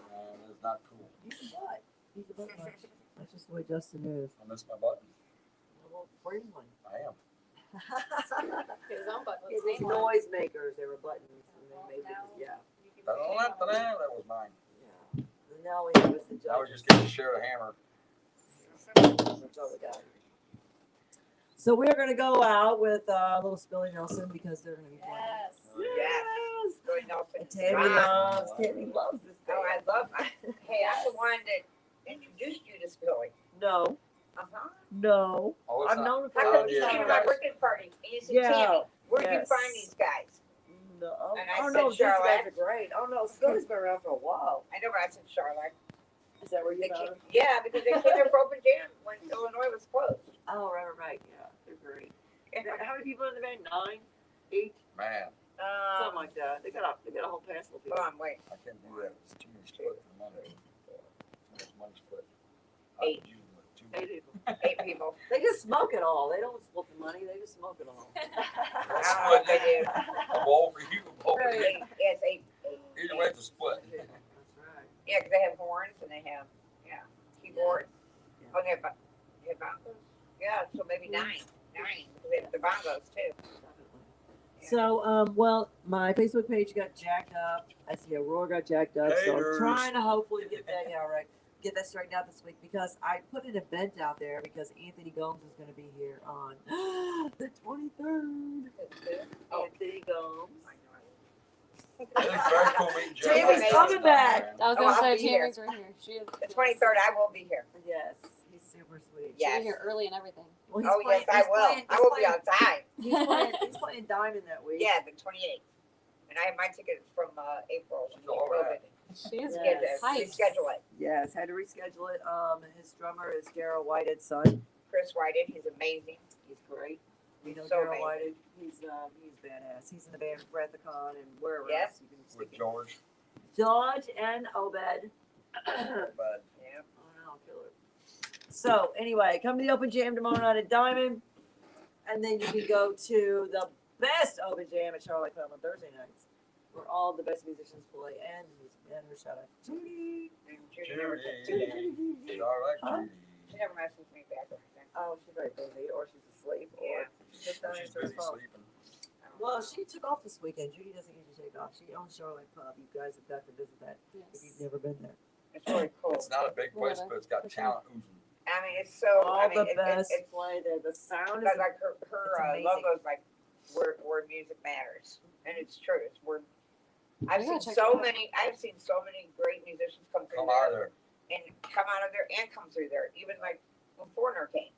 That's not cool.
He's a butt. He's a butt munch. That's just the way Justin is.
I missed my button.
Well, bring one.
I am.
His own button.
It was noise makers. They were buttons. And they made
now
it, yeah.
That was mine.
Yeah. And now we have us the
Now we
judges.
just get to share the hammer.
That's all we got. So we're going to go out with a little Spilly Nelson because they're going to be playing.
Yes. Joey Nelson.
And Tammy
Wow.
loves this
Oh,
band.
I love. Hey, I'm the one that introduced you to Spilly.
No,
Uh-huh.
no.
Oh, it's
I've
not.
known him for
How
a
come
long
you
yeah,
came to
time.
my
guys.
birthday party and you said,
Yeah.
Tammy, where'd you
Yes.
find these guys?
No. Oh,
And I
oh
said
no, these guys
Charlotte.
are great. Oh no, Spilly's been around for a while.
I know, but I said Charlotte.
Is that where you
They
found
came,
them?
yeah, because they came there for open jam when Illinois was closed.
Oh, right. Yeah, they're great.
Yeah.
How many people in the band? 9, 8,
Man,
something like that. They got a whole pass full of people.
Hold on, wait.
I can't do that. It's too many split for Monday. Too much money split.
Eight.
I could use two.
8 people.
8 people.
They just smoke it all. They don't split the money. They just smoke it all.
I don't know what they do.
A bowl for you, a bowl for
Right.
me.
Yeah, it's 8.
Either way, it's a split.
That's right.
Yeah, because they have horns and they have, keyboards.
Yeah.
Oh, they have bongos? Yeah, so maybe 9. 9. Because they have the bongos too.
So, well, my Facebook page got jacked up. I see Aurora got jacked up. So I'm
Haters.
trying to hopefully get that, get that straightened out this week because I put an event out there because Anthony Gomes is going to be here on the 23rd.
Oh.
Anthony Gomes.
It's very cool meeting Jerry.
Tammy's coming back.
I was
Oh,
gonna
I'll
say
be here.
Tammy's right here. She is.
The 23rd, I will be here.
Yes, he's super sweet.
She'll
Yes.
be here early and everything.
Well,
Oh, yes, I will. I will be outside.
He's playing Diamond that week.
Yeah, the 28th. And I have my tickets from April.
She's all right.
She is
Yes.
hyped.
Reschedule it.
Yes, had to reschedule it. His drummer is Garrow Whitehead's son.
Chris Whited, he's amazing.
He's great. We know
So
Garrow
amazing.
Whitehead. He's badass. He's in the band Breathicon and wherever
Yep.
else you can
With
stick it.
George.
George and Obed.
But
Yeah.
Oh no, killer. So anyway, come to the open jam tomorrow night at Diamond, and then you can go to the best open jam at Charlotte Club on Thursday nights, where all the best musicians play and the music manager. Shout out to Judy.
And Judy never
Judy. All right,
Huh?
Judy.
She never messages me back or anything.
Oh, she's very busy, or she's asleep, or
Yeah.
she's just not
She's
answering
busy
her phone.
sleeping.
I don't
Well,
know.
she took off this weekend. Judy doesn't usually take off. She owns Charlotte Pub. You guys have got to visit that if
Yes.
you've never been there.
It's really cool.
It's not a big place,
Whatever.
but it's got
For sure.
talent oozing.
I mean, it's so.
All
I mean,
the best
it's
play there. The sound is
but like her
it's amazing.
logo's like where music matters, and it's true. It's where I've
Yeah,
seen
check
so
it out.
many. I've seen so many great musicians come through
Come out of
there,
there.
and come out of there and come through there. Even like when Foreigner came,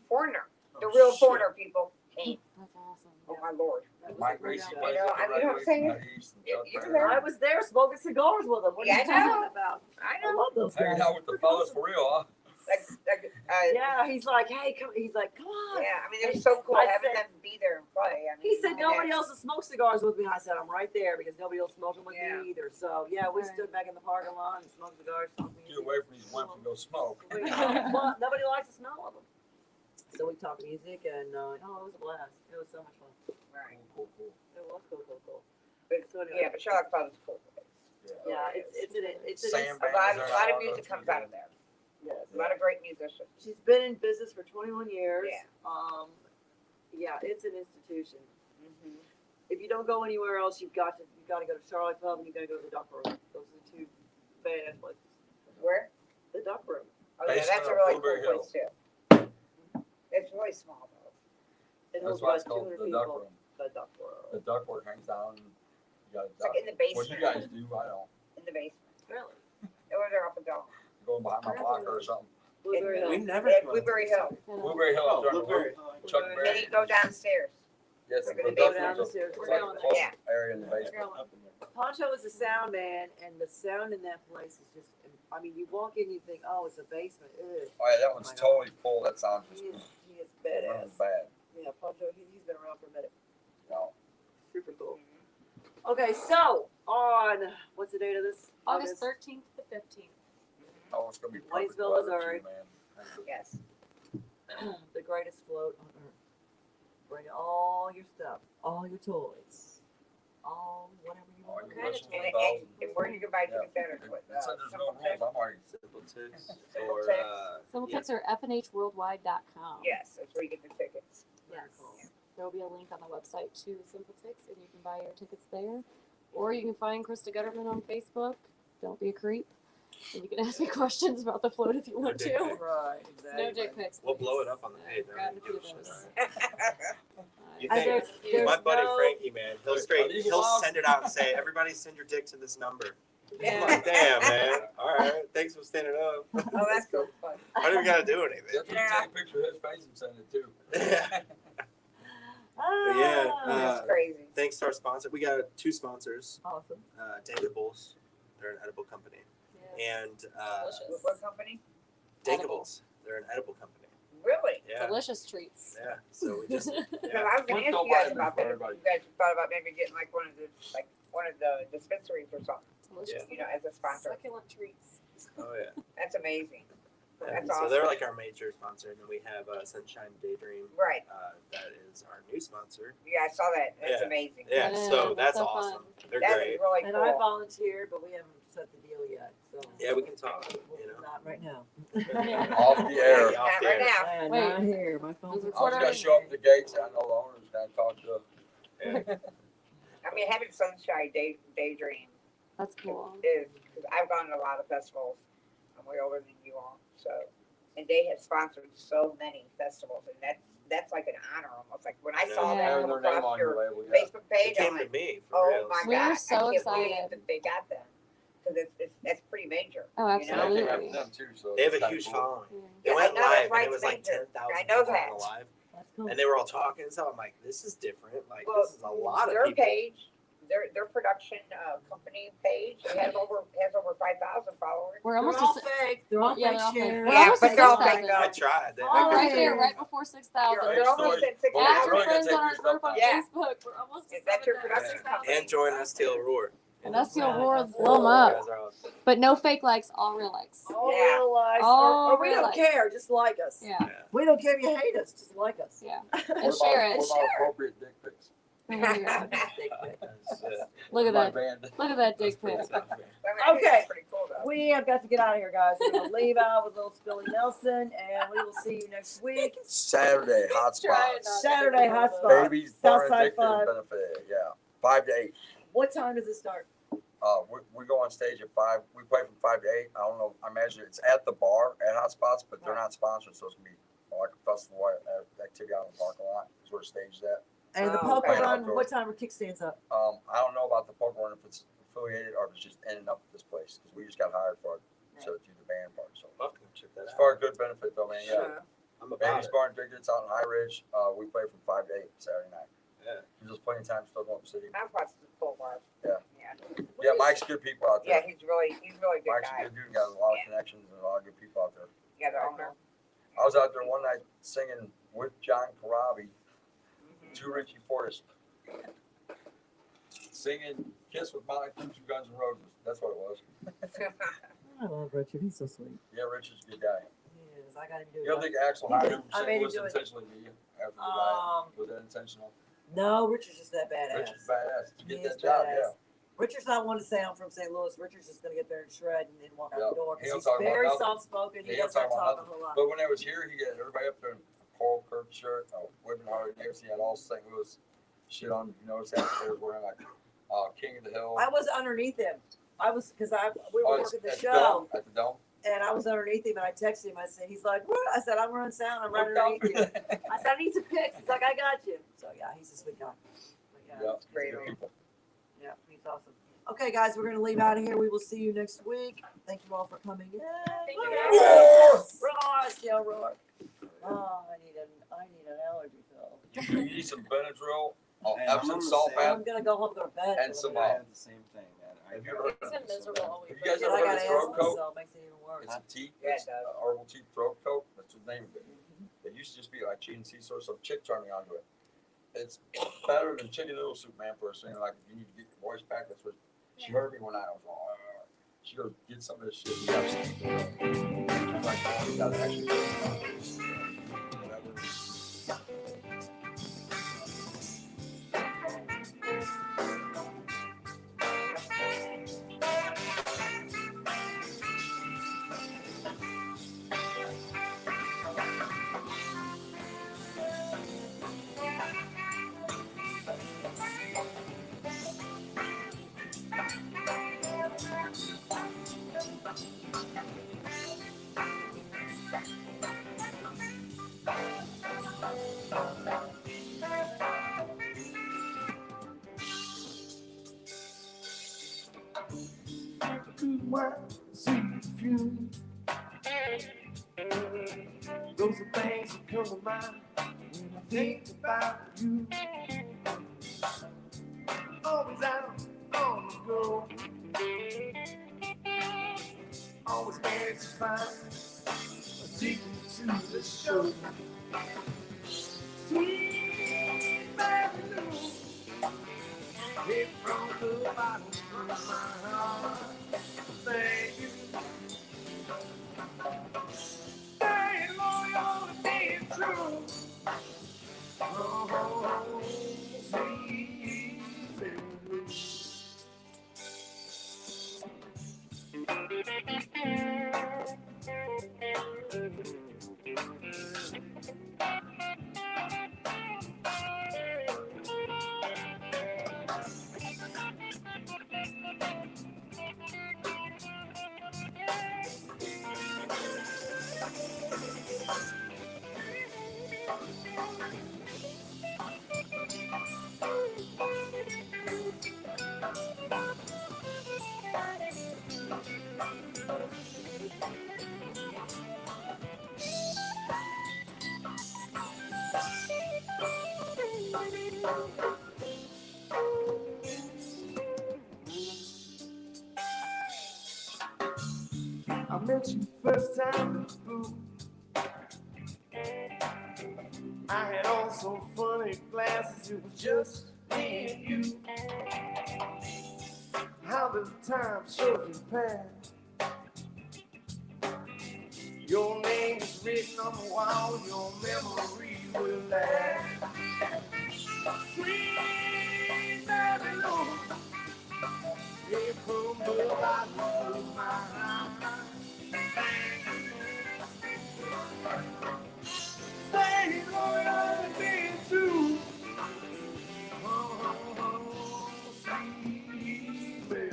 Foreigner, the
Oh,
real
shit.
Foreigner people came.
That's awesome.
Oh my lord!
That was
Mike
a great
Gracie
show.
plays
You know,
at the
I mean, you know what I'm
Red
saying?
Wings, East, and
You-
Chuck
you were
Berry.
I was there smoking cigars with them. What
Yeah,
are you
I know.
talking about?
I
I
know.
love those guys.
Hanging out with the fellas for real, huh?
Like
Yeah, he's like, hey, come. He's like, come on.
yeah. I mean, it was so cool
I
having
said-
them be there and play. I mean,
He said
and
nobody
then-
else will smoke cigars with me. I said I'm right there because nobody else smoking with
Yeah.
me either. So yeah, we
Right.
stood back in the parking lot and smoked cigars. Smoked
Get
music.
away from these wimps and go smoke.
Well, nobody likes the smell of them. So we talked music and it was a blast. It was so much fun.
Right.
Cool, cool.
It was cool.
But,
So anyway.
yeah, but Charlotte Club is cool.
Yeah, it's
Sam
A
Bands
lot,
there
a lot
now,
of music
that's
comes
pretty
out of there.
yes.
A lot of great musicians.
She's been in business for 21 years.
Yeah.
Yeah, it's an institution.
Mm-hmm.
If you don't go anywhere else, you've got to go to Charlotte Pub and you got to go to the Duck Room. Those are the two badass places.
Where?
The Duck Room.
Oh, yeah, that's
Basement
a
of
really
Blueberry
cool place too. It's really small though.
It
That's
holds
why it's
about
called
200
the
people.
duck room.
The Duck Room.
The ductwork hangs down. And you got a
It's like
duck.
in the
What
basement.
you guys do, I don't.
In the basement.
Really?
It was there up and down.
Going behind my blocker or something.
Blueberry Hill.
We never
Yeah,
come
Blueberry
to
Hill.
Blueberry Hill
Oh,
up there on the
Blueberry
roof.
Hill.
Chuck
Blueberry
Then
Berry.
you go downstairs.
Yes,
We're
the
gonna
duck
go
room's
downstairs.
a-
We're
it's like
going
a
there.
closed
Yeah.
area in the
We're
basement.
going.
Up in there.
Poncho is a sound man, and the sound in that place is just, I mean, you walk in, you think, oh, it's a basement. Ugh.
Oh yeah, that one's
my God.
totally full. That sounds just
He is
that
badass.
was bad.
Yeah, Poncho, he's been around for a minute.
No.
Super cool. Okay, so on, what's the date of this?
August 13th to 15th.
Oh, it's gonna be perfect
Waynesville,
weather
Missouri.
too, man.
Yes.
The greatest float on earth. Bring all your stuff, all your toys, all whatever you
All
want.
your
Kind of
personal
toys.
dolls.
And where you can buy
Yeah.
tickets at or
It
what?
said there's no rules. I'm already.
Simpletix
Simpletix.
or
Simpletix or fnhworldwide.com.
Yes, that's where you get the tickets.
Yes. There will be a link on the website to Simpletix, and you can buy your tickets there. Or you can find Krista Gutterman on Facebook. Don't be a creep. And you can ask me questions about the float if you want
dick
to.
pic.
Right, exactly.
No dick pics.
We'll
please.
blow it up on the page.
I've gotten a few of those.
You
And
think
there's
my buddy
no-
Frankie, man,
these
he'll
allowed?
send it out and say, everybody send your dick to this number. I'm
Yeah.
like, damn, man. All right, thanks for standing up.
Oh, that's so fun.
I don't even gotta do
You
anything.
have to take a picture of his face and send it too.
Yeah.
Ah,
yeah,
That's crazy.
Thanks to our sponsor. We got 2 sponsors.
awesome.
Dankables. They're an edible company.
Yes.
And
Delicious.
What company?
Dankables. They're an edible company.
Really?
Yeah.
Delicious treats.
Yeah. So we just
Because
yeah.
I was going to ask
Don't
you guys
buy them
about
for
that. If
everybody.
you guys thought about maybe getting like one of the dispensaries or something,
Delicious.
you know, as a sponsor.
Succulent treats.
Oh yeah.
That's amazing.
Yeah,
That's
so
awesome.
they're like our major sponsor, and then we have Sunshine Daydream.
Right.
That is our new sponsor.
Yeah, I saw that. That's
Yeah.
amazing.
Yeah,
Yeah,
so that's
that's so
awesome. They're
That
great.
is really
And
cool.
I volunteered, but we haven't set the deal yet. So
Yeah, we can talk. You know.
not right now.
Off the air.
Yeah,
Not right now.
I am
Wait.
not here. My phone's
Does it
I was
record
gonna show up at the gates. I know the owner's gonna talk to.
Yeah.
I mean, having Sunshine Daydream
That's cool.
is, because I've gone to a lot of festivals. I'm way older than you all, so, and they have sponsored so many festivals, and that's like an honor almost. Like when I saw
Yeah.
that
Having
come
their name
across
on your
your
label, yeah.
Facebook
It
page, I'm
came to
like,
me for
oh
real.
my
We were
God,
so
I can't
excited.
believe that they got them. Because that's pretty major.
Oh,
you know?
And
absolutely.
everything happened to them too, so
They have
it's
a
kinda
huge
cool.
following.
Yeah.
They
Yeah,
went
I know,
live,
that's
and
why
it was
it's
like
major.
10,000
I know
people on the
that.
live,
That's cool.
and they were all talking and stuff. I'm like, this is different. Like,
Well,
this is a lot of
their
people.
page, their production company page, has over 5,000 followers.
We're
They're
almost
all
to
fake. They're all
Yeah,
fake
they're all fake.
shares.
We're
Yeah,
almost
but
to
they're all
6,000.
fake
I
though.
tried.
Oh,
We're right
yeah.
there, right before 6,000.
They're
Great
almost
story.
at 6,000.
Well,
Add
it's
your
really gonna
friends
take
on our
your stuff
group on
down.
Yeah.
Facebook. We're almost to
Is that your
7,000.
production company?
And join STL Roar.
And that's your
Right.
world.
That's
Blow them
You
up.
guys are awesome.
But no fake likes, all real likes.
All
Yeah.
real lives.
All
Or we
real
don't
lives.
care. Just like us.
Yeah.
Yeah.
We don't care if you hate us. Just like us.
Yeah.
What
And
about,
share
what
it.
about appropriate dick pics?
Oh my God.
That's it.
Look at
My
that.
band.
Look at that dick
That's pretty
pic.
tough.
I mean, I think
Okay.
that's pretty cool though.
We have got to get out of here, guys. We're going to leave out with little Spilly Nelson, and we will see you next week.
Saturday, hot
Trying
spots.
not to
Saturday, hot
think
spot.
about it.
Babies born
Southside
addicted
Fun.
and benefit. Yeah, 5 to 8.
What time does it start?
We go on stage at 5. We play from 5 to 8. I don't know. I imagine it's at the bar at Hot Spots, but they're not sponsored, so it's gonna be like a festival activity out in the parking lot. Is where the stage is at.
And the
Oh,
poker
okay.
run, what time are kickstands up?
I don't know about the poker run if it's affiliated or if it's just ending up at this place because we just got hired for it to do the band part. So
Love to check that
it's
out.
for a good benefit though, man. Yeah.
Sure.
I'm about
Babies
it.
Barn Addicted. It's out in High Ridge. We play from 5 to 8 Saturday night.
Yeah.
Gives us plenty of time to still go up the city.
I'm plus the full bar.
Yeah.
Yeah.
Yeah, Mike's good people out
Yeah,
there.
he's really good
Mike's a
guy.
good dude. Got a lot of connections and a lot of good people out there.
Yeah, the owner.
I was out there one night singing with John Corabi
Mhm.
to Richie Forrest. Singing Kiss with Molly Cruz from Guns N' Roses. That's what it was.
I love Richard. He's so sweet.
Yeah, Richard's a good guy.
He is. I got him doing
You don't think Axel hired him
I
to
made
sing
him
was
do it.
intentionally, do you? After the diet?
Um,
Was that intentional?
no, Richard's just that badass.
Richard's badass. To
He
get
is
that job,
badass.
yeah.
Richard's not one to say I'm from St. Louis. Richard's just gonna get there and shred and then walk out
Yeah.
the door
He don't
because
talk
he's
about
very
nothing.
soft spoken. He
He don't
doesn't
talk about
talk a
nothing.
whole lot.
But when I was here, he got everybody up there in a Coral Kirk shirt, Whitman Hardy Davis. He had all St. Louis shit on. You notice that they were wearing like King of the Hill.
I was underneath him. I was because we were
it's
working the
at
show
Dome, at the Dome.
and I was underneath him and I texted him. I said, he's like, what? I said, I'm running sound. I'm right
Looked out
underneath
for
you. I said, I need some pics. He's like, I got you. So yeah, he's a sweet guy. But,
Yeah,
he's
great.
good people.
Yeah, he's awesome. Okay, guys, we're gonna leave out of here. We will see you next week. Thank you all for coming in.
Thank you.
Roar! Roar! Still roar. Oh, I need an allergy pill.
You need some Benadryl,
Man, I'm
Epsom
on the
salt
same-
bath.
I'm gonna go home and go to bed.
And some,
I had the same thing, man.
Have you ever
It's been miserable all week.
Have you guys
Yeah,
ever
I
heard
got
of throat
asthma,
coat?
so it makes it even worse.
It's a tea.
Yeah, it
It's
does.
herbal tea throat coat. That's the name of it. It used to just be like GNC source. Some chick turned me onto it. It's better than chicken noodle soup, man. For a singer, like you need to get your voice back. That's what she heard me one night. I was like, she goes, get some of this shit. You gotta sleep. I'm like, oh, you gotta actually do it. Whatever.
Good wine, sweet perfume. Those are things that come to mind when I think about you. Always out on the go, always managed to find a ticket to the show. Sweet Mary Lou, it from the bottom of my heart. Thank you. Staying loyal and being true. Oh, sweet Mary Lou. I met you first time in the booth. I had on so funny glasses, it was just me and you. How the time showed you pass. Your name is written on the wall, your memory will last. Sweet Mary Lou, it from the bottom of my heart. Stay loyal and be true. Oh, sweet Mary Lou.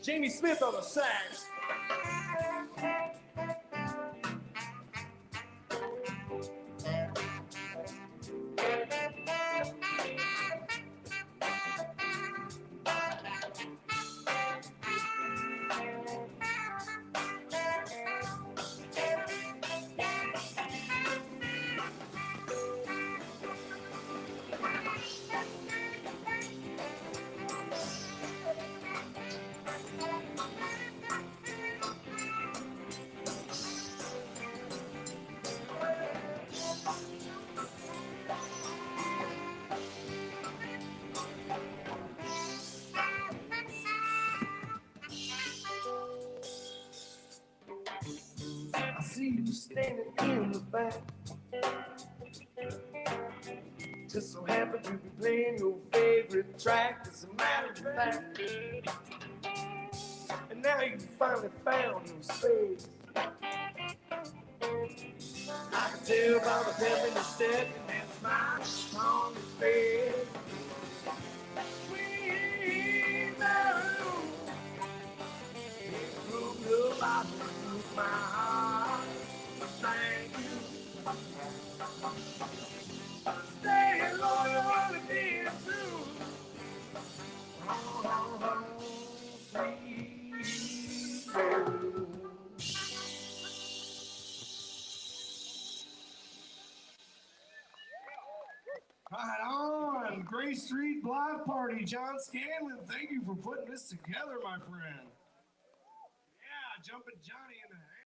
Jamie Smith on the sax. I see you standing in the back. Just so happen to be playing your favorite track, as a matter of fact. And now you finally found your space. I can tell by the pep in your step and that smile on your face. Sweet Mary Lou, it from the bottom of my heart. Thank you. Stay loyal and be true. Oh, sweet Mary Lou. Right on, Gray Street Block Party. John Scanlon, thank you for putting this together, my friend. Yeah, Jumpin' Johnny in the